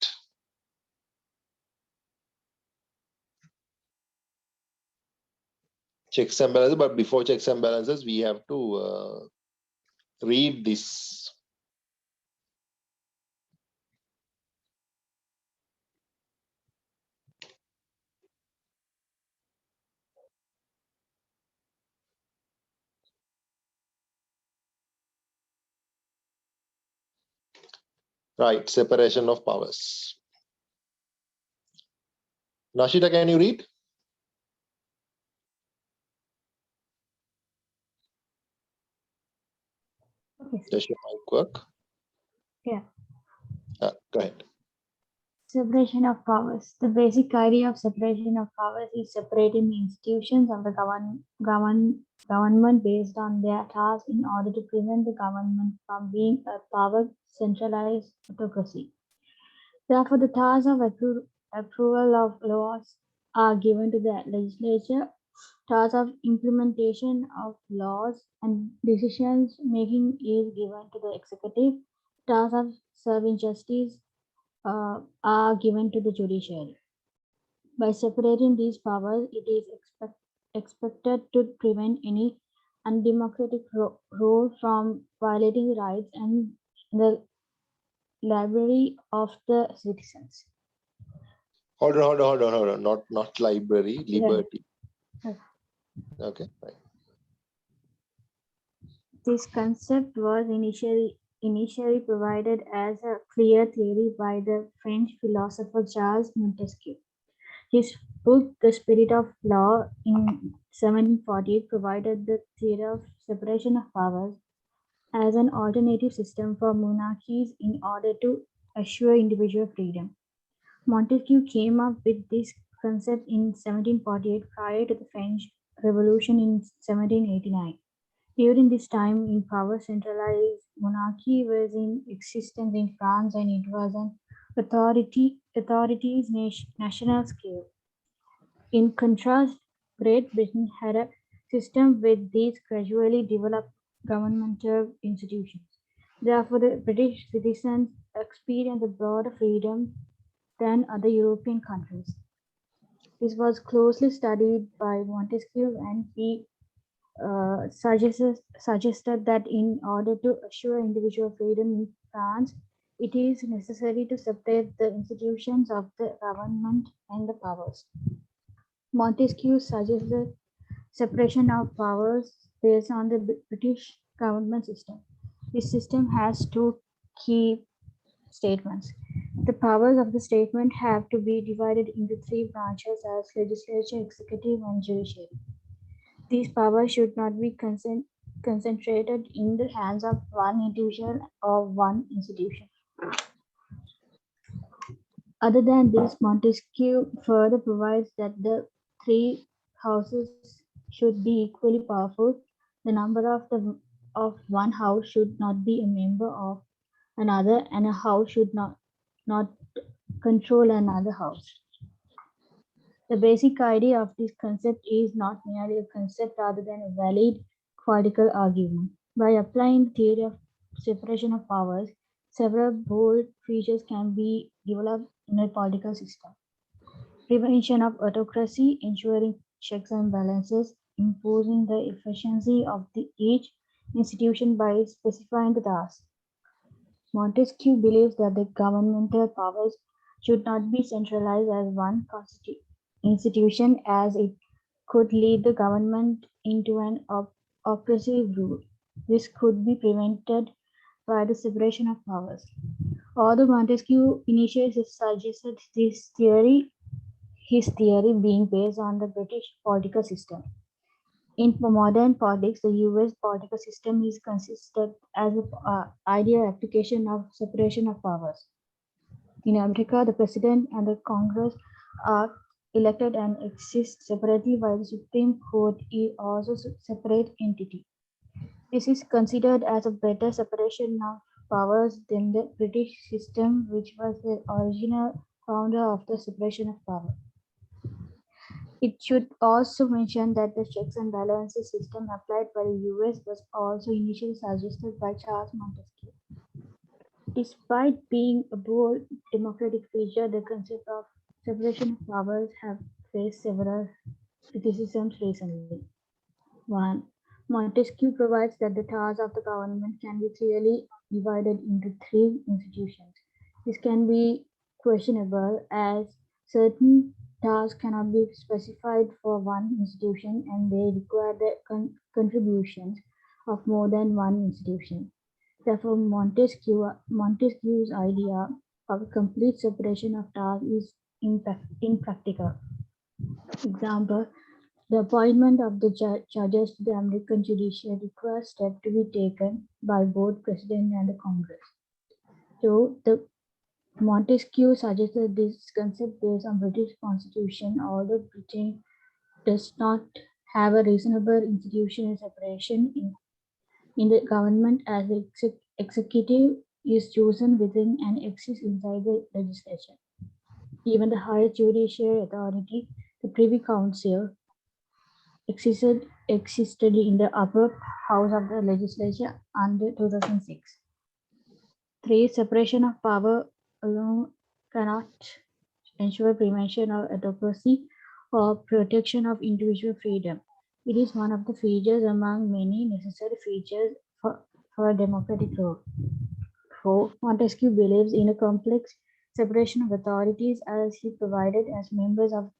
checks and balances. But before checks and balances, we have to read this. Right, separation of powers. Nashita, can you read? Okay. Does your mic work? Yeah. Go ahead. Separation of powers. The basic idea of separation of powers is separating the institutions of the government based on their tasks in order to prevent the government from being a power centralized autocracy. Therefore, the task of approval of laws are given to the legislature. Task of implementation of laws and decisions making is given to the executive. Task of serving justice are given to the judiciary. By separating these powers, it is expected to prevent any undemocratic rule from violating rights and the liberty of the citizens. Hold on. Not library, Yeah. liberty. Yeah. Okay, right. This concept was initially provided as a clear theory by the French philosopher Charles Montesquieu. His book The Spirit of Law in 1748 provided the theory of separation of powers as an alternative system for monarchies in order to assure individual freedom. Montesquieu came up with this concept in 1748 prior to the French Revolution in 1789. During this time, in power centralized monarchy was in existence in France and it was an authority's national scale. In contrast, Great Britain had a system with these gradually developed governmental institutions. Therefore, the British citizens experienced a broader freedom than other European countries. This was closely studied by Montesquieu, and he suggested that in order to assure individual freedom in France, it is necessary to separate the institutions of the government and the powers. Montesquieu suggested separation of powers based on the British government system. This system has two key statements. The powers of the statement have to be divided into three branches as legislature, executive, and judiciary. These powers should not be concentrated in the hands of one individual or one institution. Other than this, Montesquieu further provides that the three houses should be equally powerful. The number of one house should not be a member of another, and a house should not control another house. The basic idea of this concept is not merely a concept rather than a valid political argument. By applying the theory of separation of powers, several bold features can be developed in a political system. Prevention of autocracy, ensuring checks and balances, imposing the efficiency of each institution by specifying the task. Montesquieu believes that the governmental powers should not be centralized as one institution as it could lead the government into an oppressive rule. This could be prevented by the separation of powers. Although Montesquieu initially suggested his theory being based on the British political system. In modern politics, the US political system is considered as an ideal application of separation of powers. In America, the president and the Congress are elected and exist separately, while the Supreme Court is also a separate entity. This is considered as a better separation of powers than the British system, which was the original founder of the separation of power. It should also mention that the checks and balances system applied by the US was also initially suggested by Charles Montesquieu. Despite being a bold democratic feature, the concept of separation of powers have faced several criticisms recently. One, Montesquieu provides that the tasks of the government can be clearly divided into three institutions. This can be questionable as certain tasks cannot be specified for one institution and they require the contributions of more than one institution. Therefore, Montesquieu's idea of a complete separation of tasks is impractical. Example, the appointment of the judges to the American judiciary requires steps to be taken by both President and the Congress. So, the Montesquieu suggested this concept based on British Constitution, although Britain does not have a reasonable institutional separation in the government as the executive is chosen within and exists inside the legislature. Even the highest judicial authority, the Privy Council, existed in the upper house of the legislature under 2006. 3. Separation of power alone cannot ensure prevention of autocracy or protection of individual freedom. It is one of the features among many necessary features for a democratic rule. 4. Montesquieu believes in a complex separation of authorities as he provided as members of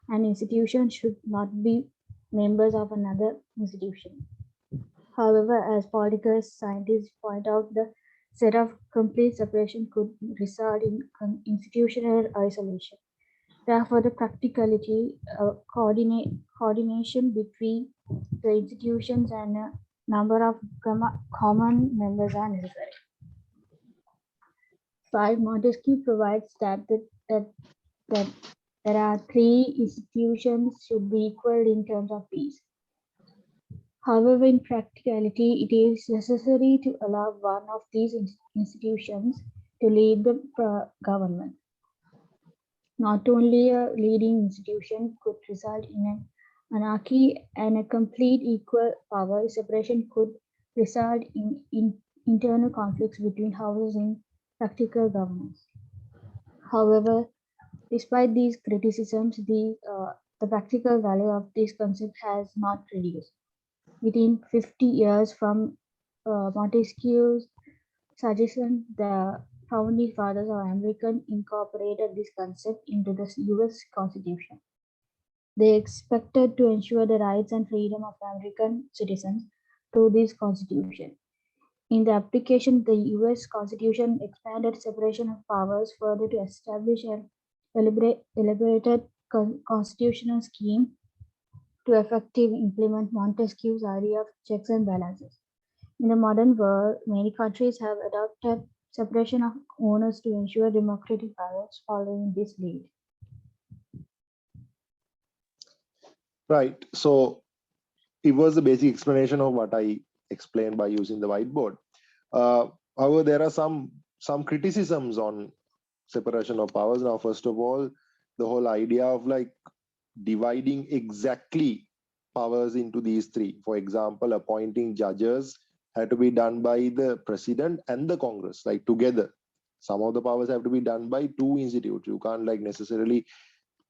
an institution should not be members of another institution. However, as political scientists point out, the set of complete separation could result in institutional isolation. Therefore, the practicality, coordination between the institutions and a number of common members are necessary. 5. Montesquieu provides that there are three institutions should be equal in terms of peace. However, in practicality, it is necessary to allow one of these institutions to lead the government. Not only a leading institution could result in an anarchy and a complete equal power separation could result in internal conflicts between houses in practical governance. However, despite these criticisms, the practical value of this concept has not reduced. Within 50 years from Montesquieu's suggestion, the founding fathers of American incorporated this concept into the US Constitution. They expected to ensure the rights and freedom of American citizens through this Constitution. In the application, the US Constitution expanded separation of powers further to establish an elaborated constitutional scheme to effectively implement Montesquieu's idea of checks and balances. In the modern world, many countries have adopted separation of owners to ensure democratic balance following this lead. Right. So it was the basic explanation of what I explained by using the whiteboard. However, there are some criticisms on separation of powers. Now, first of all, the whole idea of like dividing exactly powers into these three. For example, appointing judges had to be done by the president and the Congress, like together. Some of the powers have to be done by two institutes. You can't like necessarily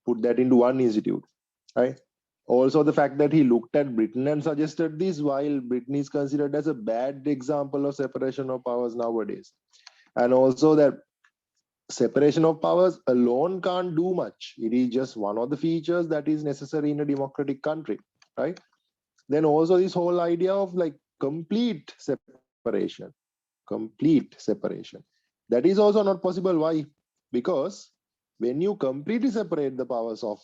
put that into one institute, right? Also, the fact that he looked at Britain and suggested this, while Britain is considered as a bad example of separation of powers nowadays. And also that separation of powers alone can't do much. It is just one of the features that is necessary in a democratic country, right? Then also this whole idea of like complete separation. That is also not possible. Why? Because when you completely separate the powers of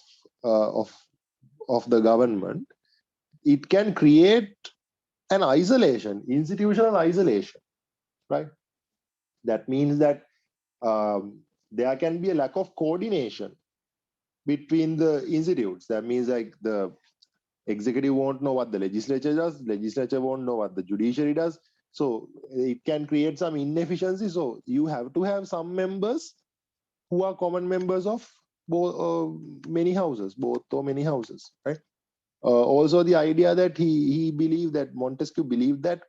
the government, it can create an isolation, institutional isolation, right? That means that there can be a lack of coordination between the institutes. That means like the executive won't know what the legislature does, legislature won't know what the judiciary does. So it can create some inefficiency. So you have to have some members who are common members of both many houses, right? Also the idea that he believed that Montesquieu believed that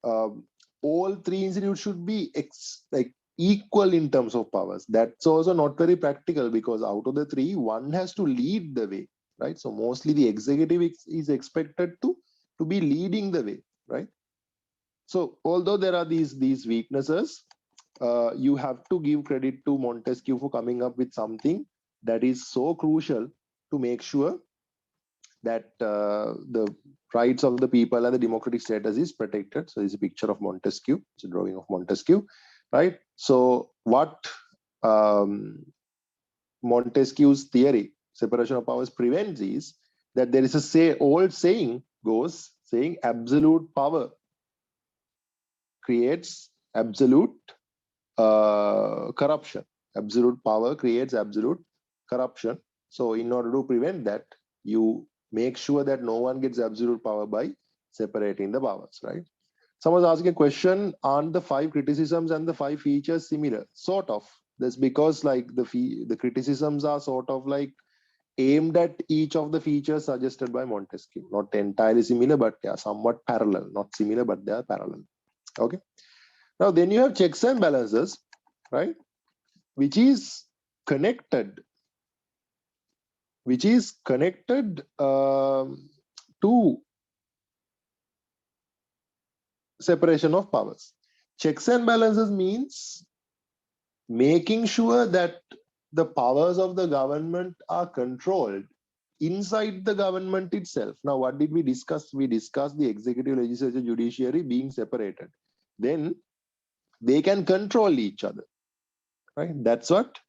all three institutes should be like equal in terms of powers. That's also not very practical because out of the three, one has to lead the way, right? So mostly the executive is expected to be leading the way, right? So although there are these weaknesses, you have to give credit to Montesquieu for coming up with something that is so crucial to make sure that the rights of the people and the democratic status is protected. So this is a picture of Montesquieu. It's a drawing of Montesquieu, right? So what Montesquieu's theory, separation of powers, prevents is that there is a old saying goes saying absolute power creates absolute corruption. Absolute power creates absolute corruption. So in order to prevent that, you make sure that no one gets absolute power by separating the powers, right? Someone's asking a question, aren't the 5 criticisms and the 5 features similar? Sort of. That's because like the criticisms are sort of like aimed at each of the features suggested by Montesquieu. Not entirely similar, but they are somewhat parallel. Not similar, but they are parallel. Okay. Now then you have checks and balances, right? Which is connected, to separation of powers. Checks and balances means making sure that the powers of the government are controlled inside the government itself. Now, what did we discuss? We discussed the executive, legislature, judiciary being separated. Then they can control each other, right? That's what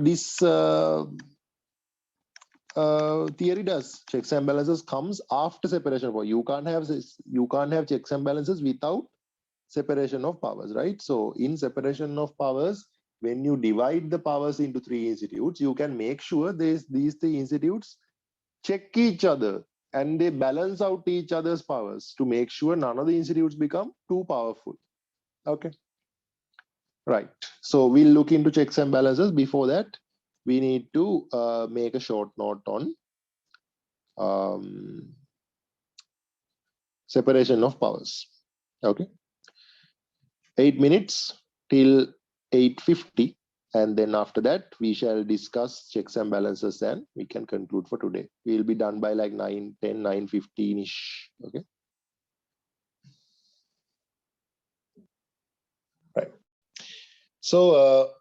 this theory does. Checks and balances comes after separation of power. You can't have checks and balances without separation of powers, right? So in separation of powers, when you divide the powers into three institutes, you can make sure these three institutes check each other and they balance out each other's powers to make sure none of the institutes become too powerful. Okay, right. So we'll look into checks and balances. Before that, we need to make a short note on separation of powers. Okay, 8 minutes till 8:50, and then after that we shall discuss checks and balances and we can conclude for today. We'll be done by like 9:10, 9:15 ish. Okay, right. So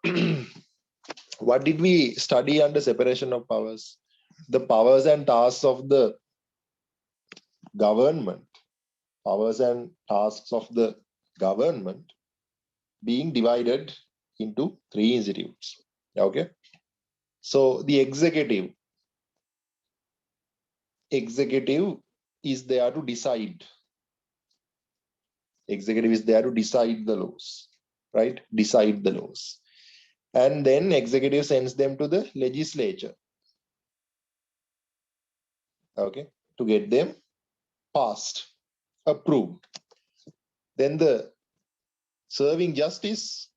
what did we study under separation of powers? The powers and tasks of the government, powers and tasks of the government being divided into three institutes. Okay, so the executive is there to decide. Executive is there to decide the laws, right? Decide the laws. And then executive sends them to the legislature, okay, to get them passed, approved. Then the serving justice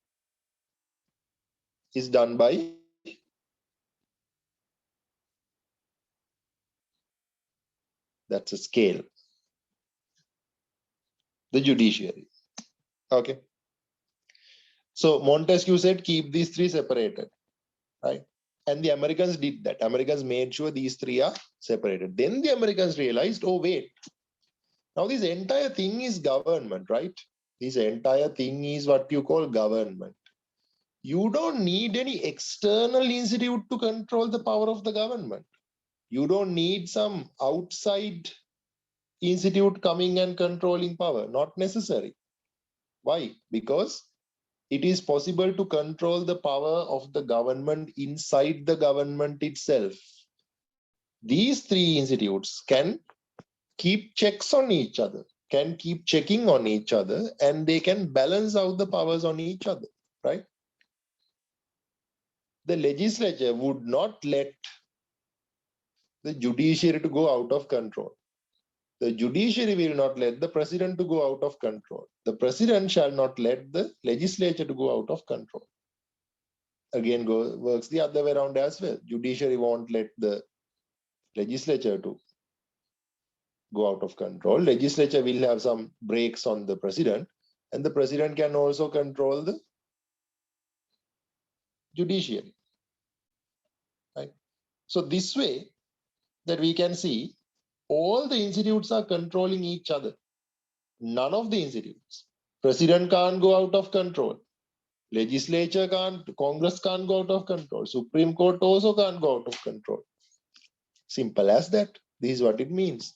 is done by that's a scale, the judiciary. Okay. So Montesquieu said keep these three separated, right? And the Americans did that. Americans made sure these three are separated. Then the Americans realized, oh wait, now this entire thing is government, right? This entire thing is what you call government. You don't need any external institute to control the power of the government. You don't need some outside institute coming and controlling power. Not necessary. Why? Because it is possible to control the power of the government inside the government itself. These three institutes can keep checks on each other, can keep checking on each other, and they can balance out the powers on each other, right? The legislature would not let the judiciary to go out of control. The judiciary will not let the president to go out of control. The president shall not let the legislature to go out of control. Again, works the other way around as well. Judiciary won't let the legislature to go out of control. Legislature will have some brakes on the president, and the president can also control the judiciary. Right? So this way that we can see all the institutes are controlling each other. None of the institutes. President can't go out of control. Legislature can't, Congress can't go out of control. Supreme Court also can't go out of control. Simple as that. This is what it means.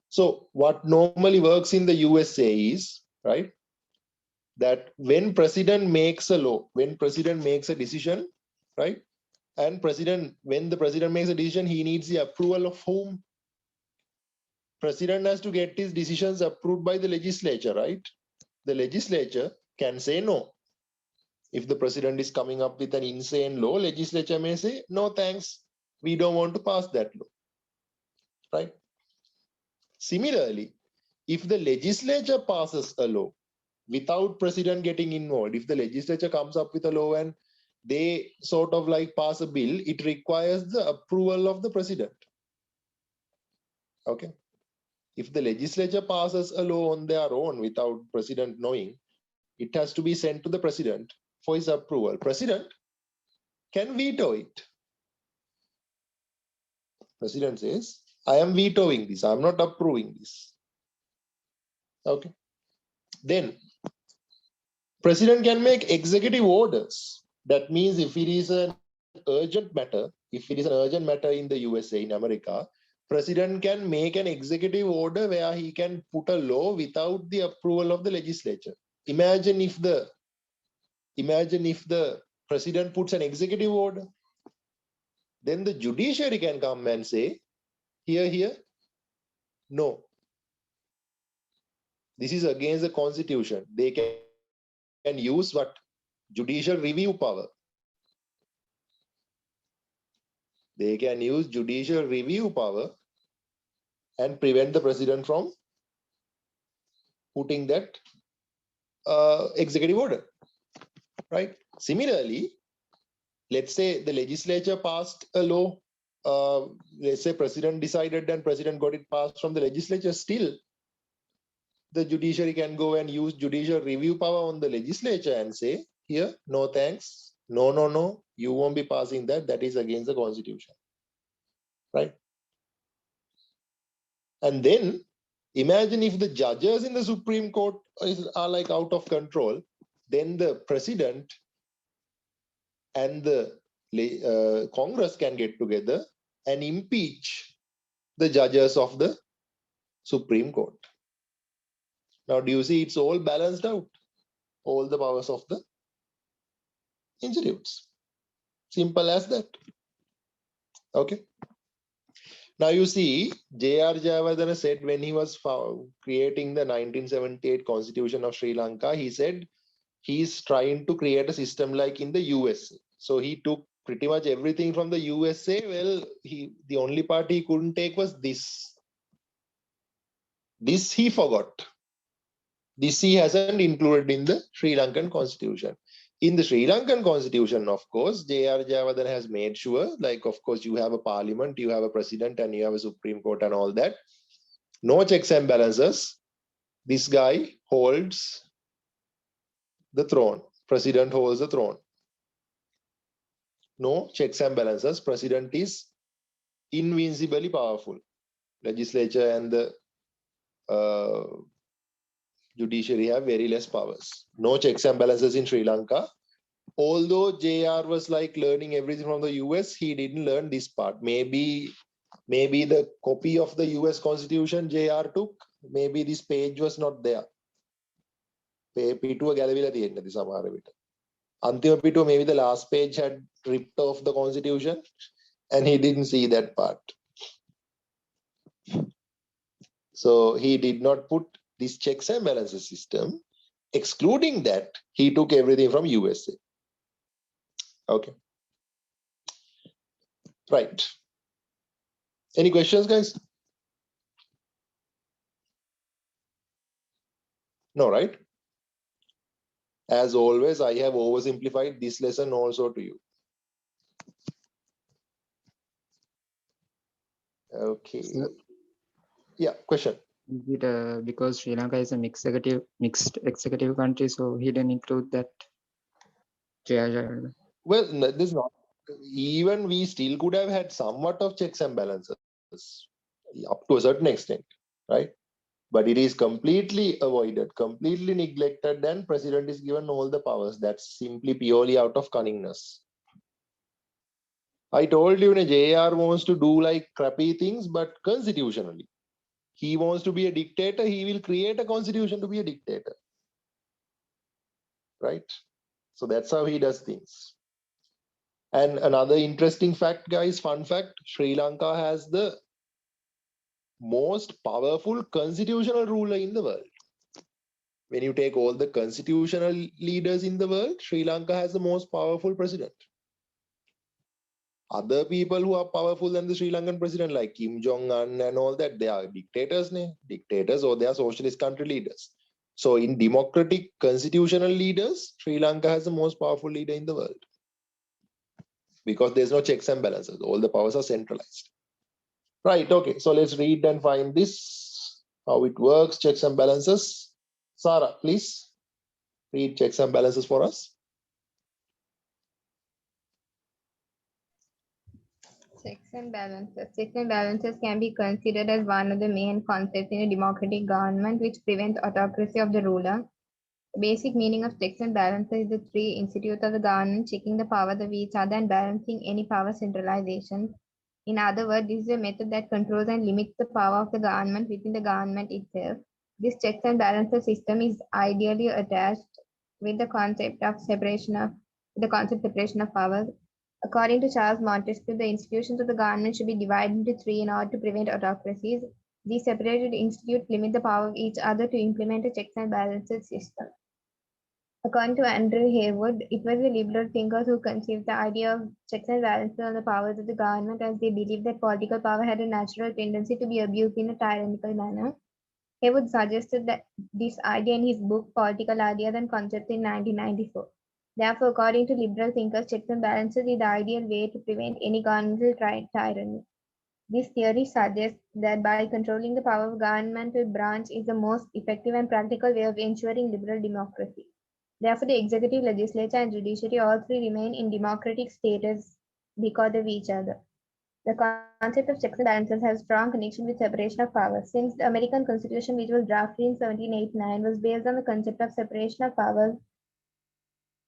So what normally works in the USA is, right, that when president makes a law, when president makes a decision, right, and when the president makes a decision, he needs the approval of whom? President has to get his decisions approved by the legislature, right? The legislature can say no. If the president is coming up with an insane law, legislature may say, no, thanks, we don't want to pass that law, right? Similarly, if the legislature passes a law without president getting involved, if the legislature comes up with a law and they sort of like pass a bill, it requires the approval of the president. Okay. If the legislature passes a law on their own without president knowing, it has to be sent to the president. for his approval. President can veto it. President says, I am vetoing this. I am not approving this. Okay. Then President can make executive orders. That means if it is an urgent matter, if it is an urgent matter in the USA, in America, President can make an executive order where he can put a law without the approval of the legislature. Imagine if the President puts an executive order, then the judiciary can come and say, here, no. This is against the Constitution. They can use what? Judicial review power. They can use judicial review power and prevent the president from putting that executive order, right? Similarly, let's say the legislature passed a law. Let's say president decided and president got it passed from the legislature. Still, the judiciary can go and use judicial review power on the legislature and say, here, no thanks, no, you won't be passing that. That is against the Constitution, right? And then imagine if the judges in the Supreme Court are like out of control, then the president and the Congress can get together and impeach the judges of the Supreme Court. Now, do you see it's all balanced out? All the powers of the institutes. Simple as that. Okay. Now you see, J.R. Jayawardena said when he was creating the 1978 Constitution of Sri Lanka, he said he's trying to create a system like in the USA. So he took pretty much everything from the USA. Well, the only part he couldn't take was this. This he forgot. This he hasn't included in the Sri Lankan Constitution. In the Sri Lankan Constitution, of course, J.R. Jayawardena has made sure, like, of course, you have a parliament, you have a president, and you have a Supreme Court and all that. No checks and balances. This guy holds the throne. President holds the throne. No checks and balances. President is invincibly powerful. Legislature and the judiciary have very less powers. No checks and balances in Sri Lanka. Although JR was like learning everything from the US, he didn't learn this part. Maybe the copy of the US Constitution JR took, maybe this page was not there. පිටුව ගැලවිලා තියෙන්නේ නැති සමහර විට. අන්තිම පිටුව maybe the last page had ripped off the Constitution and he didn't see that part. So he did not put this checks and balances system. Excluding that, he took everything from USA. Okay. Right. Any questions, guys? No, right? As always, I have oversimplified this lesson also to you. Okay. Yeah, question. Is it because Sri Lanka is a mixed executive country, so he didn't include that? Well, this is not. Even we still could have had somewhat of checks and balances up to a certain extent, right? But it is completely avoided, completely neglected, and president is given all the powers. That's simply purely out of cunningness. I told you, JR wants to do like crappy things, but constitutionally. He wants to be a dictator, he will create a constitution to be a dictator. Right? So that's how he does things. And another interesting fact, guys, fun fact, Sri Lanka has the most powerful constitutional ruler in the world. When you take all the constitutional leaders in the world, Sri Lanka has the most powerful president. Other people who are powerful than the Sri Lankan president, like Kim Jong-un and all that, they are dictators or they are socialist country leaders. So in democratic constitutional leaders, Sri Lanka has the most powerful leader in the world. Because there's no checks and balances. All the powers are centralized. Right, okay. So let's read and find this, how it works, checks and balances. Sarah, please read checks and balances for us. Checks and balances. Checks and balances can be considered as one of the main concepts in a democratic government which prevents autocracy of the ruler. The basic meaning of checks and balances is the three institutes of the government checking the powers of each other and balancing any power centralization. In other words, this is a method that controls and limits the power of the government within the government itself. This checks and balances system is ideally attached with the concept separation of powers. According to Charles Montesquieu, the institutions of the government should be divided into three in order to prevent autocracies. These separated institutes limit the power of each other to implement a checks and balances system. According to Andrew Haywood, it was the liberal thinkers who conceived the idea of checks and balances on the powers of the government, as they believed that political power had a natural tendency to be abused in a tyrannical manner. Haywood suggested that this idea in his book Political Ideas and Concepts in 1994. Therefore, according to liberal thinkers, checks and balances is the ideal way to prevent any governmental tyranny. This theory suggests that by controlling the power of governmental branch is the most effective and practical way of ensuring liberal democracy. Therefore, the executive, legislature, and judiciary all three remain in democratic status because of each other. The concept of checks and balances has strong connection with separation of powers. Since the American Constitution, which was drafted in 1789, was based on the concept of separation of powers,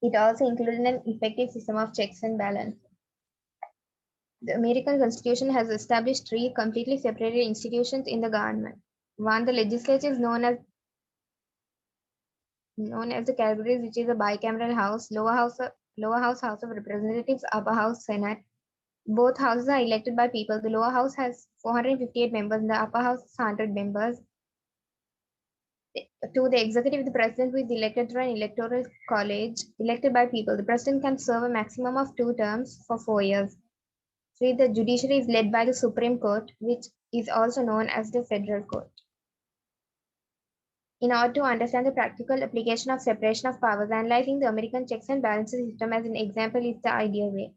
it also included an effective system of checks and balances. The American Constitution has established three completely separated institutions in the government. One, the legislature is known as the categories, which is a bicameral house, lower house House of Representatives, upper house, Senate. Both houses are elected by people. The lower house has 458 members and the upper house has 100 members. To the executive, the president who is elected through an electoral college, elected by people. The president can serve a maximum of 2 terms for 4 years. 3. The judiciary is led by the Supreme Court, which is also known as the Federal Court. In order to understand the practical application of separation of powers, analyzing the American checks and balances system as an example is the ideal way.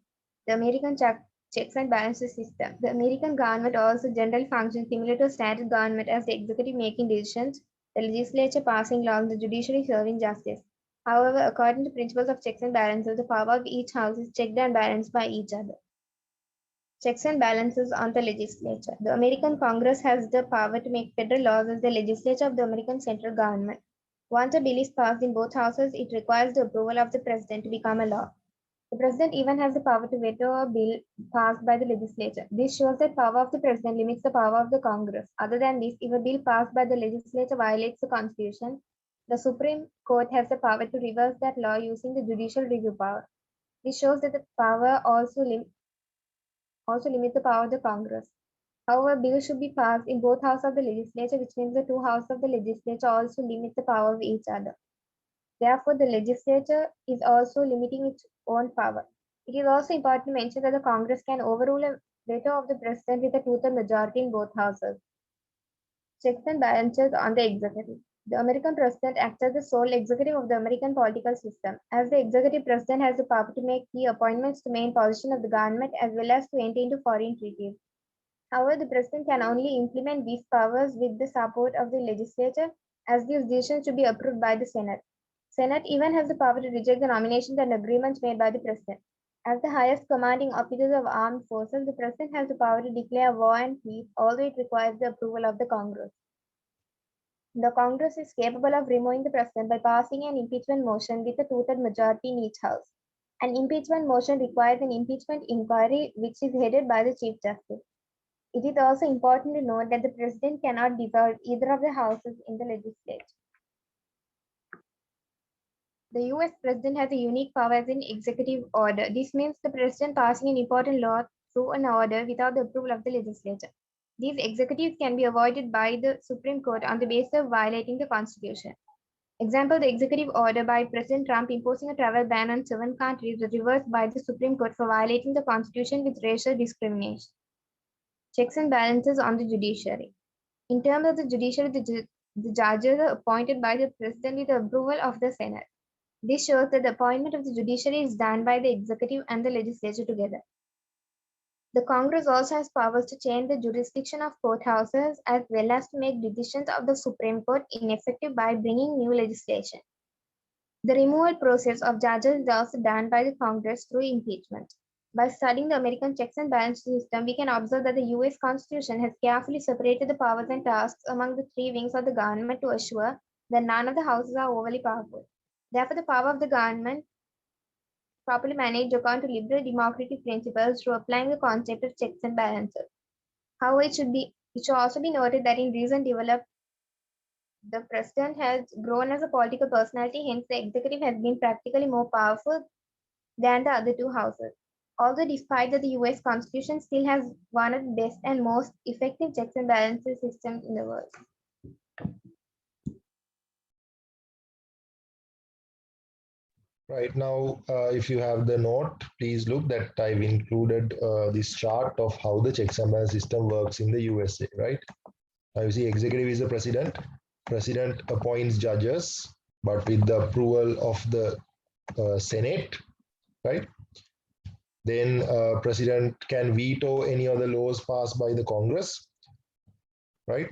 The American checks and balances system. The American government also generally functions similar to a standard government, as the executive making decisions, the legislature passing laws, and the judiciary serving justice. However, according to principles of checks and balances, the power of each house is checked and balanced by each other. Checks and balances on the legislature. The American Congress has the power to make federal laws as the legislature of the American central government. Once a bill is passed in both houses, it requires the approval of the president to become a law. The president even has the power to veto a bill passed by the legislature. This shows that power of the president limits the power of the Congress. Other than this, if a bill passed by the legislature violates the Constitution, the Supreme Court has the power to reverse that law using the judicial review power. This shows that the power also limits the power of the Congress. However, bills should be passed in both houses of the legislature, which means the two houses of the legislature also limit the power of each other. Therefore, the legislature is also limiting its own power. It is also important to mention that the Congress can overrule a veto of the president with a two-thirds majority in both houses. Checks and balances on the executive. The American president acts as the sole executive of the American political system. As the executive president has the power to make key appointments to main position of the government as well as to enter into foreign treaties. However, the president can only implement these powers with the support of the legislature, as these decisions should be approved by the Senate. Senate even has the power to reject the nominations and agreements made by the president. As the highest commanding officer of armed forces, the president has the power to declare war and peace, although it requires the approval of the Congress. The Congress is capable of removing the president by passing an impeachment motion with a two-thirds majority in each house. An impeachment motion requires an impeachment inquiry, which is headed by the Chief Justice. It is also important to note that the president cannot dissolve either of the houses in the legislature. The US president has a unique power as an executive order. This means the president passing an important law through an order without the approval of the legislature. These executives can be avoided by the Supreme Court on the basis of violating the Constitution. Example, the executive order by President Trump imposing a travel ban on 7 countries was reversed by the Supreme Court for violating the Constitution with racial discrimination. Checks and balances on the judiciary. In terms of the judiciary, the judges are appointed by the president with the approval of the Senate. This shows that the appointment of the judiciary is done by the executive and the legislature together. The Congress also has powers to change the jurisdiction of courthouses as well as to make decisions of the Supreme Court ineffective by bringing new legislation. The removal process of judges is also done by the Congress through impeachment. By studying the American checks and balances system, we can observe that the US Constitution has carefully separated the powers and tasks among the three wings of the government to assure that none of the houses are overly powerful. Therefore, the power of the government properly managed according to liberal democratic principles through applying the concept of checks and balances. However, it should also be noted that in recent development, the president has grown as a political personality, hence the executive has been practically more powerful than the other two houses. Although despite that the US Constitution still has one of the best and most effective checks and balances systems in the world. Right now, if you have the note, please look that I've included this chart of how the checks and balance system works in the USA, right? Now you see executive is the president. President appoints judges, but with the approval of the Senate, right? Then president can veto any of the laws passed by the Congress, right?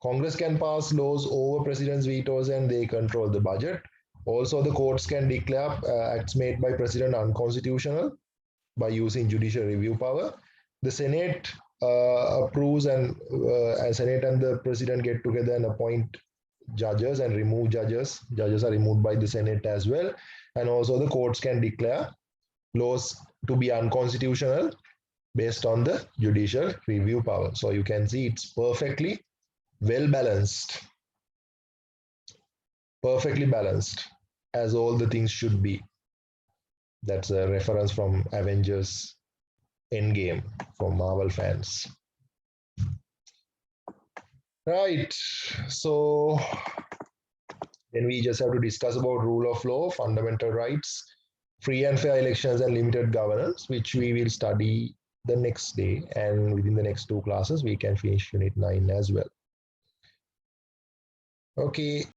Congress can pass laws over president's vetoes and they control the budget. Also, the courts can declare acts made by president unconstitutional by using judicial review power. The Senate approves and Senate and the president get together and appoint judges and remove judges. Judges are removed by the Senate as well. And also the courts can declare laws to be unconstitutional based on the judicial review power. So you can see it's perfectly well balanced, perfectly balanced as all the things should be. That's a reference from Avengers Endgame from Marvel fans. Right, so then we just have to discuss about rule of law, fundamental rights, free and fair elections and limited governance, which we will study the next day, and within the next two classes we can finish unit 9 as well. Okay.